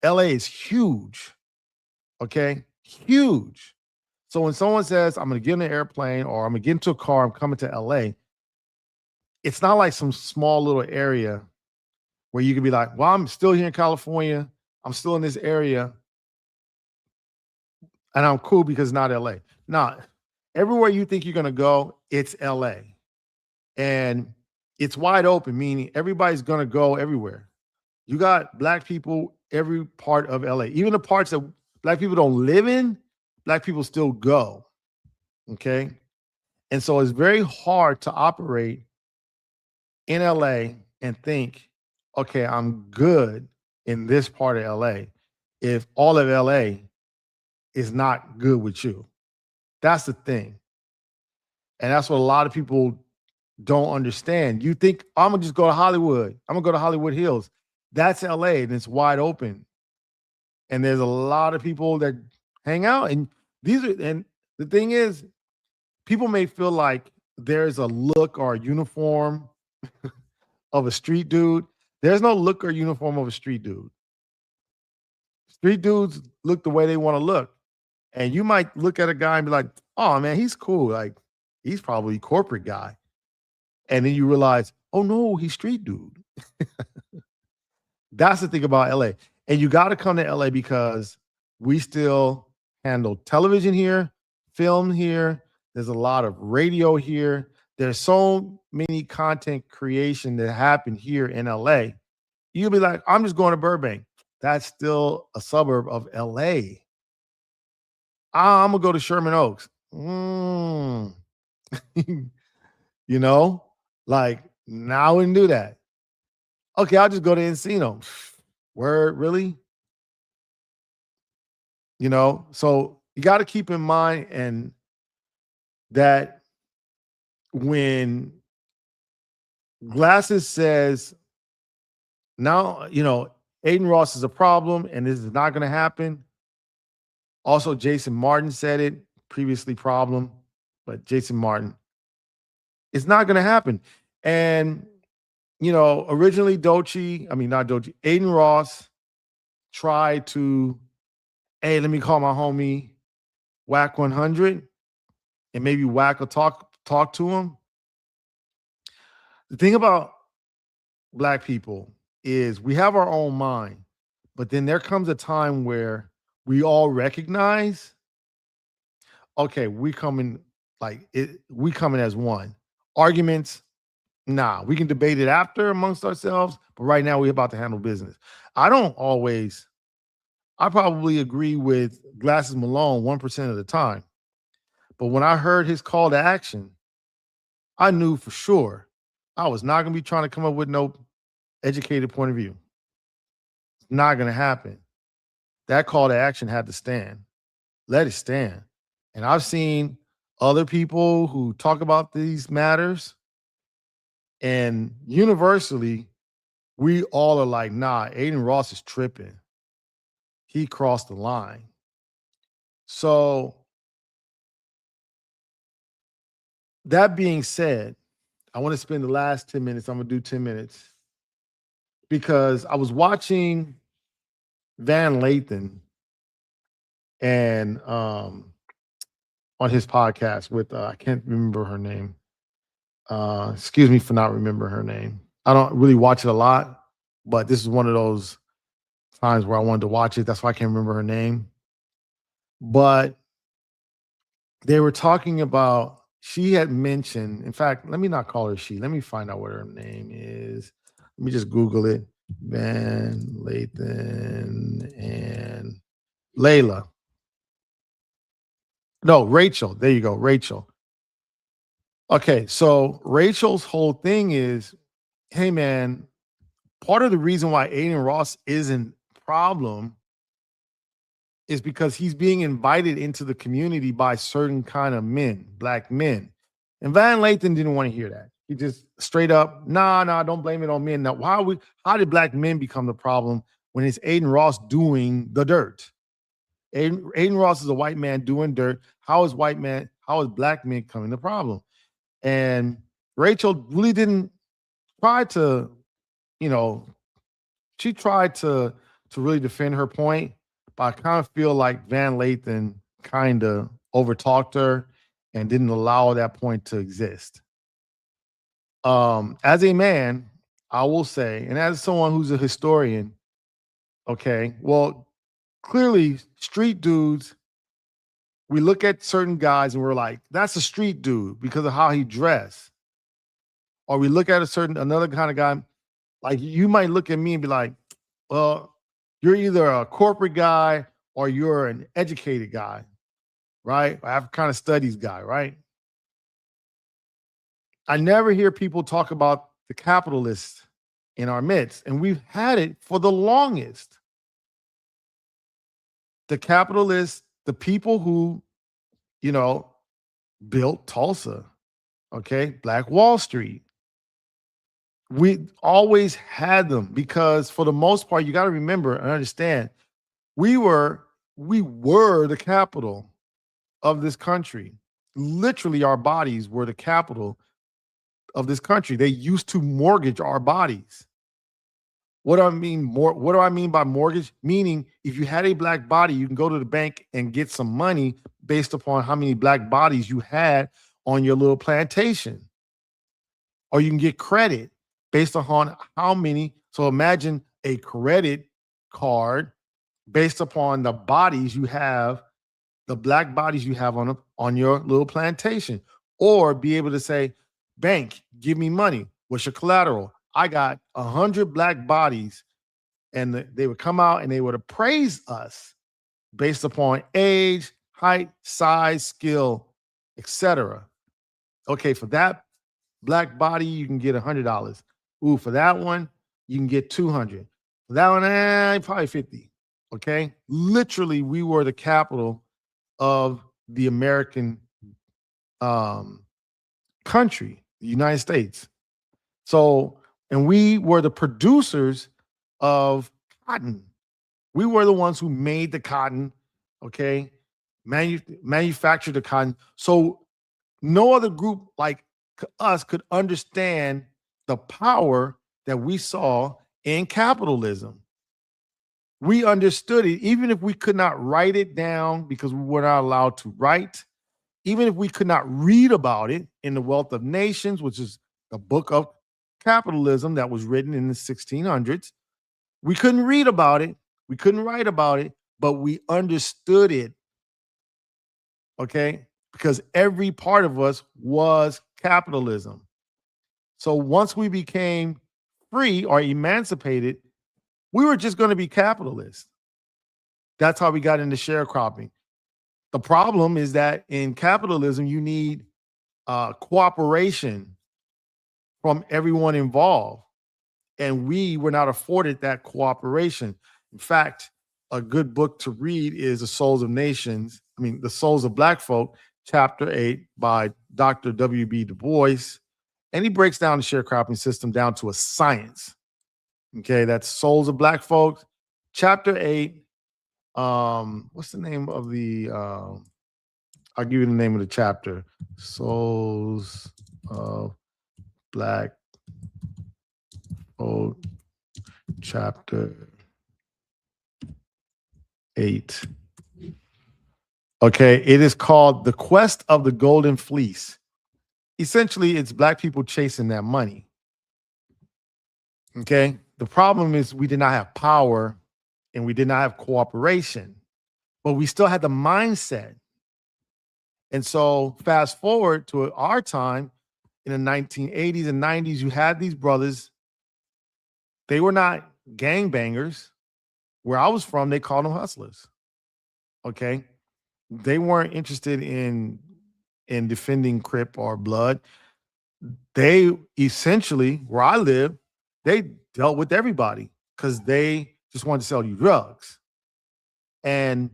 LA is huge. Okay? Huge. So when someone says, I'm going to get in an airplane or I'm going to get into a car, I'm coming to LA, it's not like some small little area where you can be like, well, I'm still here in California. I'm still in this area. And I'm cool because it's not LA. No, everywhere you think you're going to go, it's LA. And it's wide open, meaning everybody's going to go everywhere. You got black people every part of LA, even the parts that black people don't live in, black people still go. Okay. And so it's very hard to operate in LA and think, okay, I'm good in this part of LA if all of LA is not good with you. That's the thing. And that's what a lot of people don't understand. You think, I'm gonna just go to Hollywood. I'm gonna go to Hollywood Hills. That's LA and it's wide open. And there's a lot of people that hang out. And the thing is, people may feel like there's a look or a uniform of a street dude. There's no look or uniform of a street dude. Street dudes look the way they want to look. And you might look at a guy and be like, oh man, he's cool. Like, he's probably a corporate guy. And then you realize, oh no, he's street dude. That's the thing about LA. And you got to come to LA because we still handle television here, film here. There's a lot of radio here. There's so many content creation that happen here in LA. You'll be like, I'm just going to Burbank. That's still a suburb of LA. I'm going to go to Sherman Oaks. You know, like, now I wouldn't do that. Okay, I'll just go to Encino. Word, really? So you got to keep in mind and that when Glasses says, now, Adin Ross is a problem and this is not going to happen. Also, Jason Martin said it, previously problem, but Jason Martin, it's not going to happen. And, originally Adin Ross tried to, hey, let me call my homie Whack 100 and maybe Whack will talk to him. The thing about black people is we have our own mind, but then there comes a time where we all recognize, okay, we coming as one. Arguments, nah, we can debate it after amongst ourselves, but right now we're about to handle business. I probably agree with Glasses Malone 1% of the time. But when I heard his call to action, I knew for sure I was not going to be trying to come up with no educated point of view. It's not going to happen. That call to action had to stand. Let it stand. And I've seen other people who talk about these matters And universally, we all are like, nah, Adin Ross is tripping. He crossed the line. So that being said, I want to spend the last 10 minutes. I'm gonna do 10 minutes because I was watching Van Lathan and on his podcast with I can't remember her name. Excuse me for not remembering her name. I don't really watch it a lot, but this is one of those times where I wanted to watch it. That's why I can't remember her name. But they were talking about, she had mentioned, in fact, let me not call her she. Let me find out what her name is. Let me just Google it. Van Lathan and Layla. No, Rachel. There you go, Rachel. Okay, so Rachel's whole thing is, hey man, part of the reason why Adin Ross isn't a problem is because he's being invited into the community by certain kind of men, black men. And Van Lathan didn't want to hear that. He just straight up, nah, don't blame it on men. Now, how did black men become the problem when it's Adin Ross doing the dirt? Adin Ross is a white man doing dirt. How is black men coming the problem? And Rachel really didn't try to, you know, she tried to really defend her point, but I kind of feel like Van Lathan kind of overtalked her and didn't allow that point to exist. As a man, I will say, and as someone who's a historian, okay, well, clearly street dudes, we look at certain guys and we're like, that's a street dude because of how he dressed. Or we look at another kind of guy, like you might look at me and be like, well, you're either a corporate guy or you're an educated guy, right? I have kind of studies guy, right? I never hear people talk about the capitalists in our midst, and we've had it for the longest. The capitalists, the people who, you know, built Tulsa, okay, Black Wall Street. We always had them because for the most part, you got to remember and understand, we were the capital of this country. Literally, our bodies were the capital of this country. They used to mortgage our bodies. What do I mean? What do I mean by mortgage? Meaning, if you had a black body, you can go to the bank and get some money based upon how many black bodies you had on your little plantation. Or you can get credit based upon how many. So imagine a credit card based upon the bodies you have, the black bodies you have on your little plantation, or be able to say, bank, give me money. What's your collateral? I got 100 black bodies, and they would come out and they would appraise us based upon age, height, size, skill, etc. Okay, for that black body, you can get $100. Ooh, for that one, you can get 200. For that one, probably 50. Okay, literally, we were the capital of the American country, the United States. So, and we were the producers of cotton. We were the ones who made the cotton, okay, manufactured the cotton. So no other group like us could understand the power that we saw in capitalism. We understood it, even if we could not write it down because we were not allowed to write, even if we could not read about it in The Wealth of Nations, which is the book of capitalism that was written in the 1600s. We couldn't read about it, we couldn't write about it, but we understood it, okay? Because every part of us was capitalism. So once we became free or emancipated, we were just going to be capitalists. That's how we got into sharecropping. The problem is that in capitalism, you need cooperation from everyone involved. And we were not afforded that cooperation. In fact, a good book to read is The Souls of Black Folk, chapter 8 by Dr. W.B. Du Bois. And he breaks down the sharecropping system down to a science. Okay, that's Souls of Black Folks, chapter 8. What's the name of the I'll give you the name of the chapter. Souls of Black Folk, chapter 8. Okay, it is called The Quest of the Golden Fleece. Essentially, it's Black people chasing that money. Okay, the problem is we did not have power and we did not have cooperation, but we still had the mindset. And so, fast forward to our time in the 1980s and 90s, you had these brothers. They were not gangbangers. Where I was from, they called them hustlers. Okay, they weren't interested in defending Crip or Blood. They essentially, where I live, they dealt with everybody because they just wanted to sell you drugs. And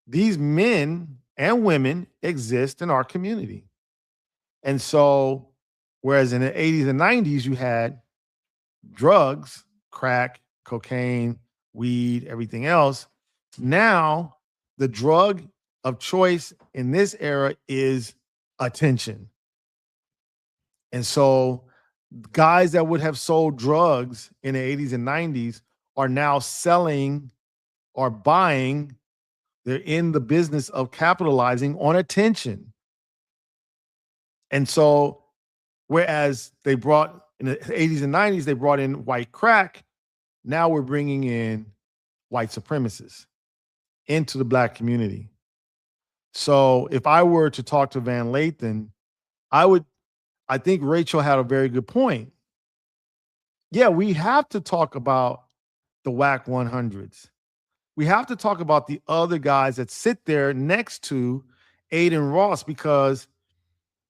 these men and women exist in our community. And so, whereas in the 80s and 90s, you had drugs, crack, cocaine, weed, everything else. Now, the drug of choice in this era is attention. And so, guys that would have sold drugs in the 80s and 90s are now selling or buying. They're in the business of capitalizing on attention. And so, whereas they brought in the 80s and 90s, they brought in white crack, now we're bringing in white supremacists into the Black community. So, if I were to talk to Van Lathan, I think Rachel had a very good point. Yeah, we have to talk about the WAC 100s. We have to talk about the other guys that sit there next to Adin Ross, because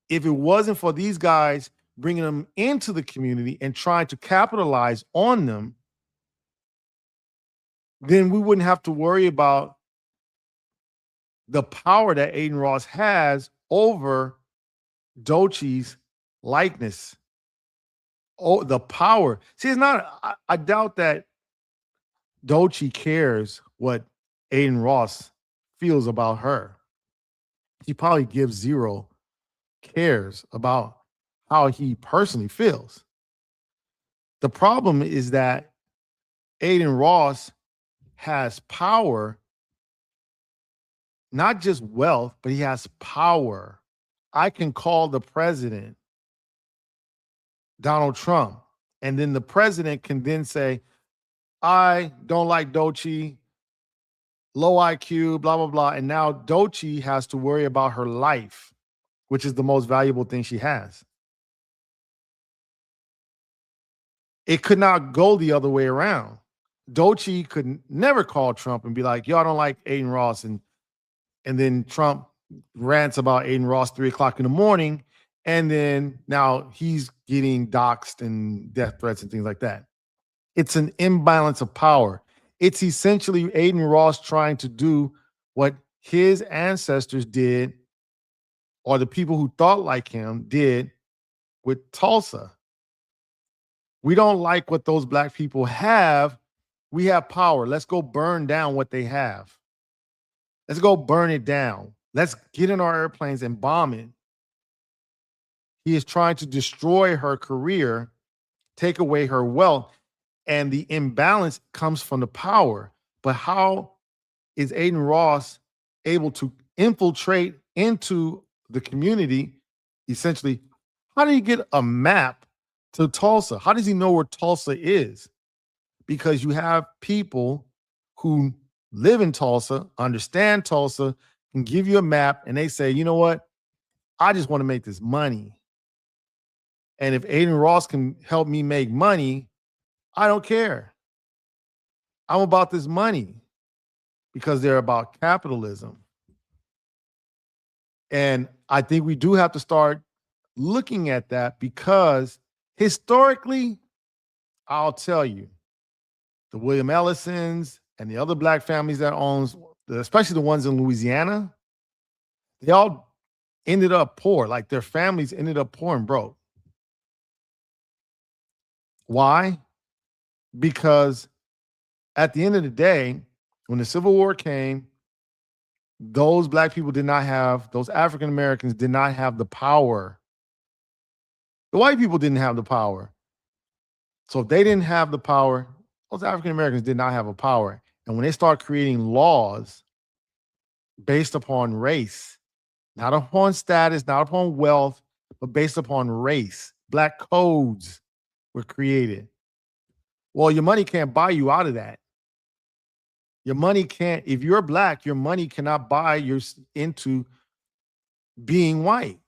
if it wasn't for these guys bringing them into the community and trying to capitalize on them, then we wouldn't have to worry about the power that Adin Ross has over Dochi's likeness. Oh, the power. See, it's not, I doubt that Dochi cares what Adin Ross feels about her. He probably gives zero cares about how he personally feels. The problem is that Adin Ross has power, not just wealth, but he has power. I can call the president, Donald Trump, and then the president can then say, I don't like Dochi, low IQ, blah, blah, blah. And now Dochi has to worry about her life, which is the most valuable thing she has. It could not go the other way around. Dochi could never call Trump and be like, yo, I don't like Adin Ross. And then Trump rants about Adin Ross 3:00 in the morning. And then now he's getting doxxed and death threats and things like that. It's an imbalance of power. It's essentially Adin Ross trying to do what his ancestors did, or the people who thought like him did with Tulsa. We don't like what those Black people have. We have power. Let's go burn down what they have. Let's go burn it down. Let's get in our airplanes and bomb it. He is trying to destroy her career, take away her wealth, and the imbalance comes from the power. But how is Adin Ross able to infiltrate into the community? Essentially, how do you get a map to Tulsa? How does he know where Tulsa is? Because you have people who live in Tulsa, understand Tulsa, can give you a map, and they say, you know what? I just want to make this money. And if Adin Ross can help me make money, I don't care. I'm about this money, because they're about capitalism. And I think we do have to start looking at that, because historically, I'll tell you, the William Ellisons and the other Black families that owns, especially the ones in Louisiana, they all ended up poor. Like, their families ended up poor and broke. Why? Because at the end of the day, when the Civil War came, those black people did not have, those African Americans did not have the power. The white people didn't have the power. So if they didn't have the power, those African Americans did not have a power. And when they start creating laws based upon race, not upon status, not upon wealth, but based upon race, black codes were created. Well, your money can't buy you out of that. Your money can't, if you're black, your money cannot buy you into being white.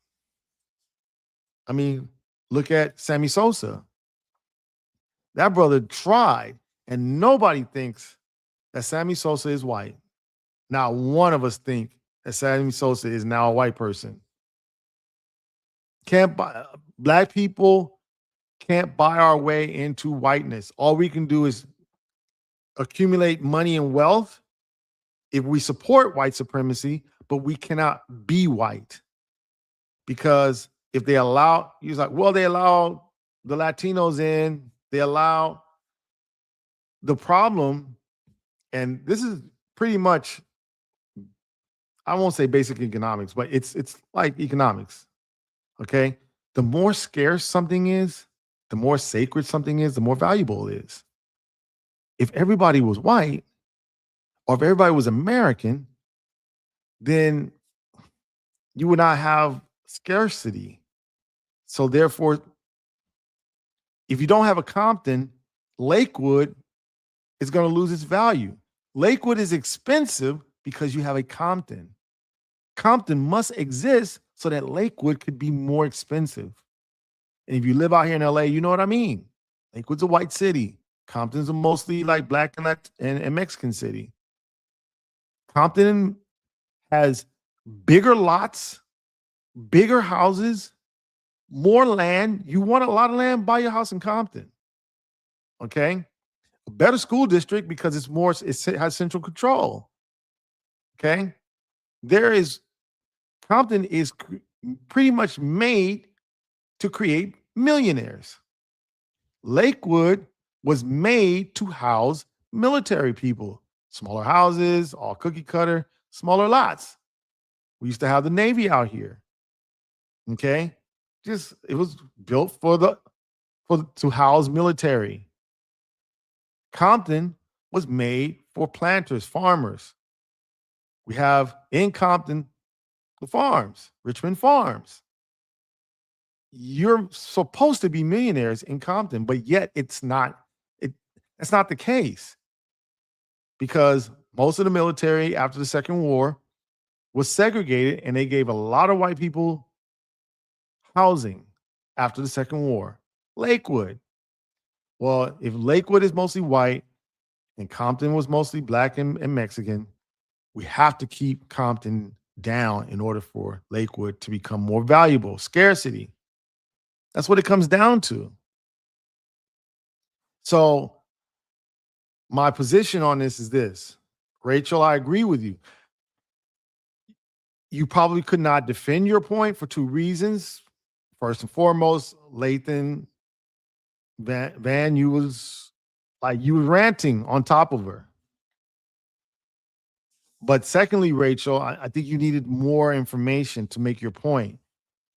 I mean, look at Sammy Sosa. That brother tried, and nobody thinks that Sammy Sosa is white. Not one of us think that Sammy Sosa is now a white person. Can't buy, black people can't buy our way into whiteness. All we can do is accumulate money and wealth if we support white supremacy, but we cannot be white. Because if they allow, he's like, well, they allow the Latinos in, they allow the problem, and this is pretty much, I won't say basic economics, but it's like economics. Okay. The more scarce something is, the more sacred something is, the more valuable it is. If everybody was white, or if everybody was American, then you would not have scarcity. So therefore, if you don't have a Compton, Lakewood is going to lose its value. Lakewood is expensive because you have a Compton. Compton must exist so that Lakewood could be more expensive. And if you live out here in LA, you know what I mean. Lakewood's a white city. Compton's a mostly like black and Mexican city. Compton has bigger lots, bigger houses, more land. You want a lot of land, buy your house in Compton. Okay. A better school district because it has central control. Okay. Compton is pretty much made to create millionaires. Lakewood was made to house military people. Smaller houses, all cookie cutter, smaller lots. We used to have the Navy out here. Okay. It was built to house military. Compton was made for planters, farmers. We have in Compton the farms, Richmond Farms. You're supposed to be millionaires in Compton, but yet it's not. That's not the case, because most of the military after the Second War was segregated, and they gave a lot of white people housing after the Second War. Lakewood. Well, if Lakewood is mostly white and Compton was mostly black and Mexican, we have to keep Compton down in order for Lakewood to become more valuable. Scarcity. That's what it comes down to. So my position on this is this. Rachel, I agree with you. You probably could not defend your point for two reasons. First and foremost, Lathan Van, you was ranting on top of her. But secondly, Rachel, I think you needed more information to make your point.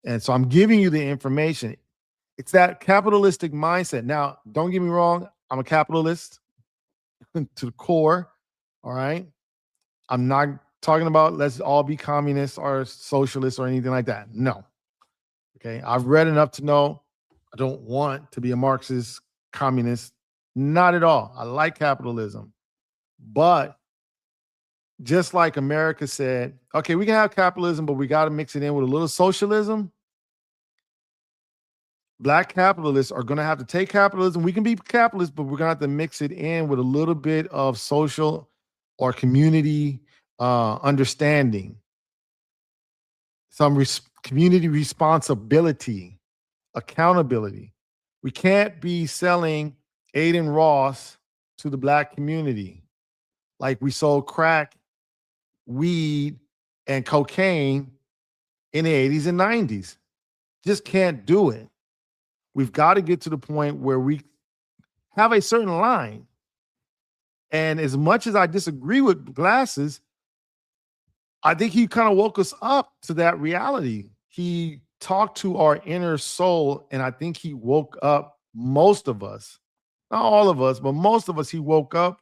And so I'm giving you the information. It's that capitalistic mindset. Now, don't get me wrong, I'm a capitalist to the core. All right. I'm not talking about let's all be communists or socialists or anything like that. No. Okay. I've read enough to know I don't want to be a Marxist communist. Not at all. I like capitalism. But just like America said, okay, we can have capitalism, but we got to mix it in with a little socialism. Black capitalists are going to have to take capitalism. We can be capitalists, but we're going to have to mix it in with a little bit of social or community understanding, some community responsibility, accountability. We can't be selling Adin Ross to the black community like we sold crack, weed, and cocaine in the 80s and 90s. Just can't do it. We've got to get to the point where we have a certain line. And as much as I disagree with Glasses, I think he kind of woke us up to that reality. He talked to our inner soul, and I think he woke up most of us, not all of us, but most of us. He woke up,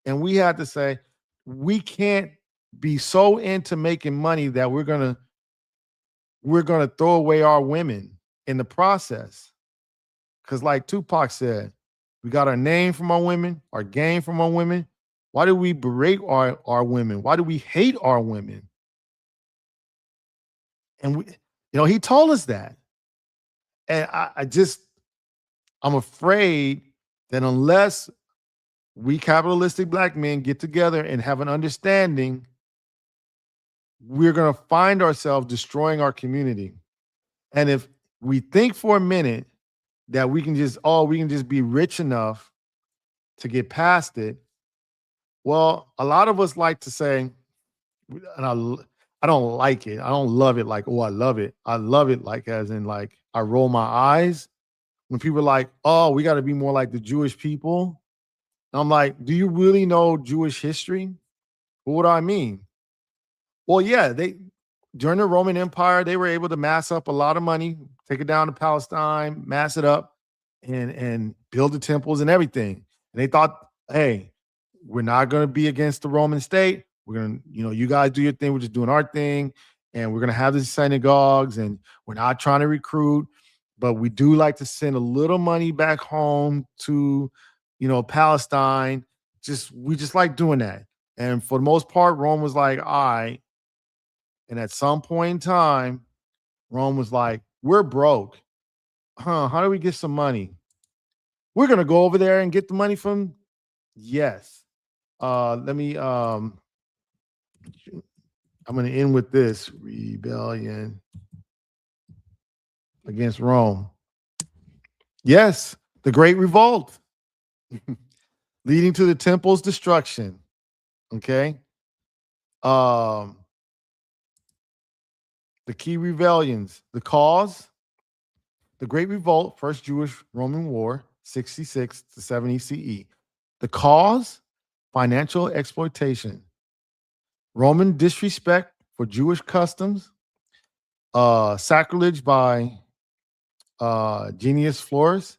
and we had to say, we can't be so into making money that we're gonna throw away our women in the process. Because, like Tupac said, we got our name from our women, our game from our women. Why do we berate our women? Why do we hate our women? And he told us that. And I'm afraid that unless we capitalistic black men get together and have an understanding, we're going to find ourselves destroying our community. And if we think for a minute that we can just be rich enough to get past it, well, a lot of us like to say, and I don't like it. I don't love it like, oh, I love it. I love it like as in like I roll my eyes when people are like, oh, we got to be more like the Jewish people. And I'm like, do you really know Jewish history? What do I mean? Well, yeah, they during the Roman Empire, they were able to mass up a lot of money, take it down to Palestine, mass it up, and build the temples and everything. And they thought, hey, we're not going to be against the Roman state. We're going to, you guys do your thing. We're just doing our thing. And we're going to have these synagogues and we're not trying to recruit, but we do like to send a little money back home to, Palestine. We just like doing that. And for the most part, Rome was like, all right. And at some point in time, Rome was like, we're broke. Huh? How do we get some money? We're going to go over there and get the money from. Yes. Let me I'm going to end with this rebellion against Rome. Yes, the Great Revolt leading to the temple's destruction. Okay. The key rebellions, the cause, the Great Revolt, First Jewish-Roman War, 66 to 70 CE. The cause, financial exploitation, Roman disrespect for Jewish customs, sacrilege by Genius Florus,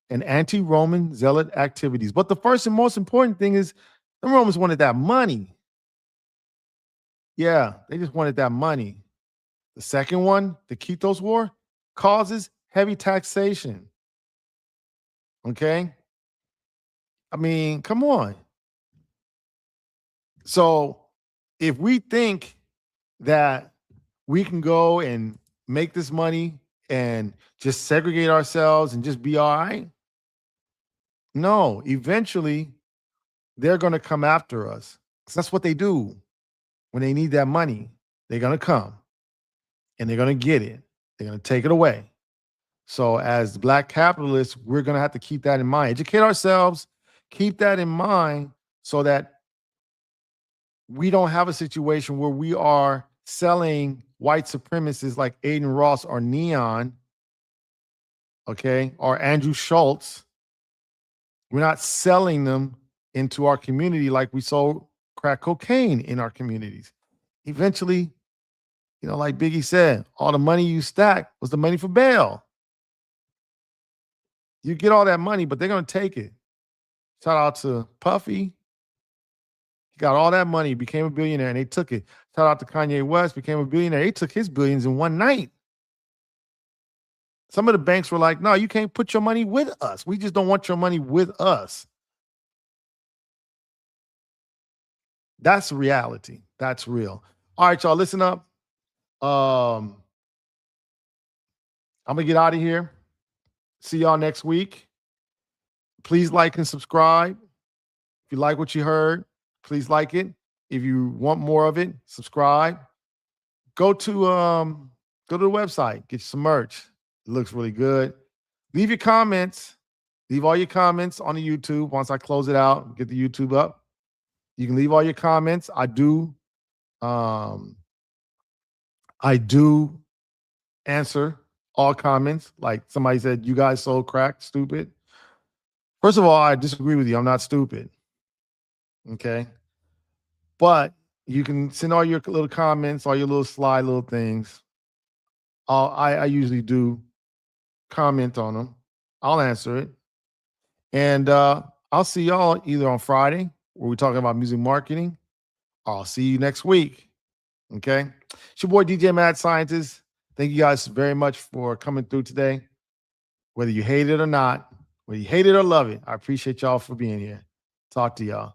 and anti-Roman zealot activities. But the first and most important thing is the Romans wanted that money. Yeah, they just wanted that money. The second one, the Kitos War, causes heavy taxation. Okay? I mean, come on. So if we think that we can go and make this money and just segregate ourselves and just be all right, no, eventually they're going to come after us. 'Cause that's what they do when they need that money. They're going to come and they're going to get it. They're going to take it away. So as black capitalists, we're going to have to keep that in mind. Educate ourselves, keep that in mind so that we don't have a situation where we are selling white supremacists like Adin Ross or Neon, okay, or Andrew Schultz. We're not selling them into our community like we sold crack cocaine in our communities. Eventually, like Biggie said, all the money you stack was the money for bail. You get all that money, but they're going to take it. Shout out to Puffy. He got all that money, became a billionaire, and they took it. Shout out to Kanye West, became a billionaire. They took his billions in one night. Some of the banks were like, no, you can't put your money with us. We just don't want your money with us. That's reality. That's real. All right, y'all, listen up. I'm going to get out of here. See y'all next week. Please like and subscribe. If you like what you heard, please like it. If you want more of it, subscribe. Go to the website, get some merch. It looks really good. Leave your comments. Leave all your comments on the YouTube. Once I close it out, get the YouTube up. You can leave all your comments. I do answer all comments. Like somebody said, you guys so crack, stupid. First of all, I disagree with you. I'm not stupid. Okay. But you can send all your little comments, all your little sly little things. I usually do comment on them. I'll answer it. And I'll see y'all either on Friday, where we're talking about music marketing. I'll see you next week. Okay. It's your boy DJ Mad Scientist. Thank you guys very much for coming through today. Whether you hate it or not, whether you hate it or love it, I appreciate y'all for being here. Talk to y'all.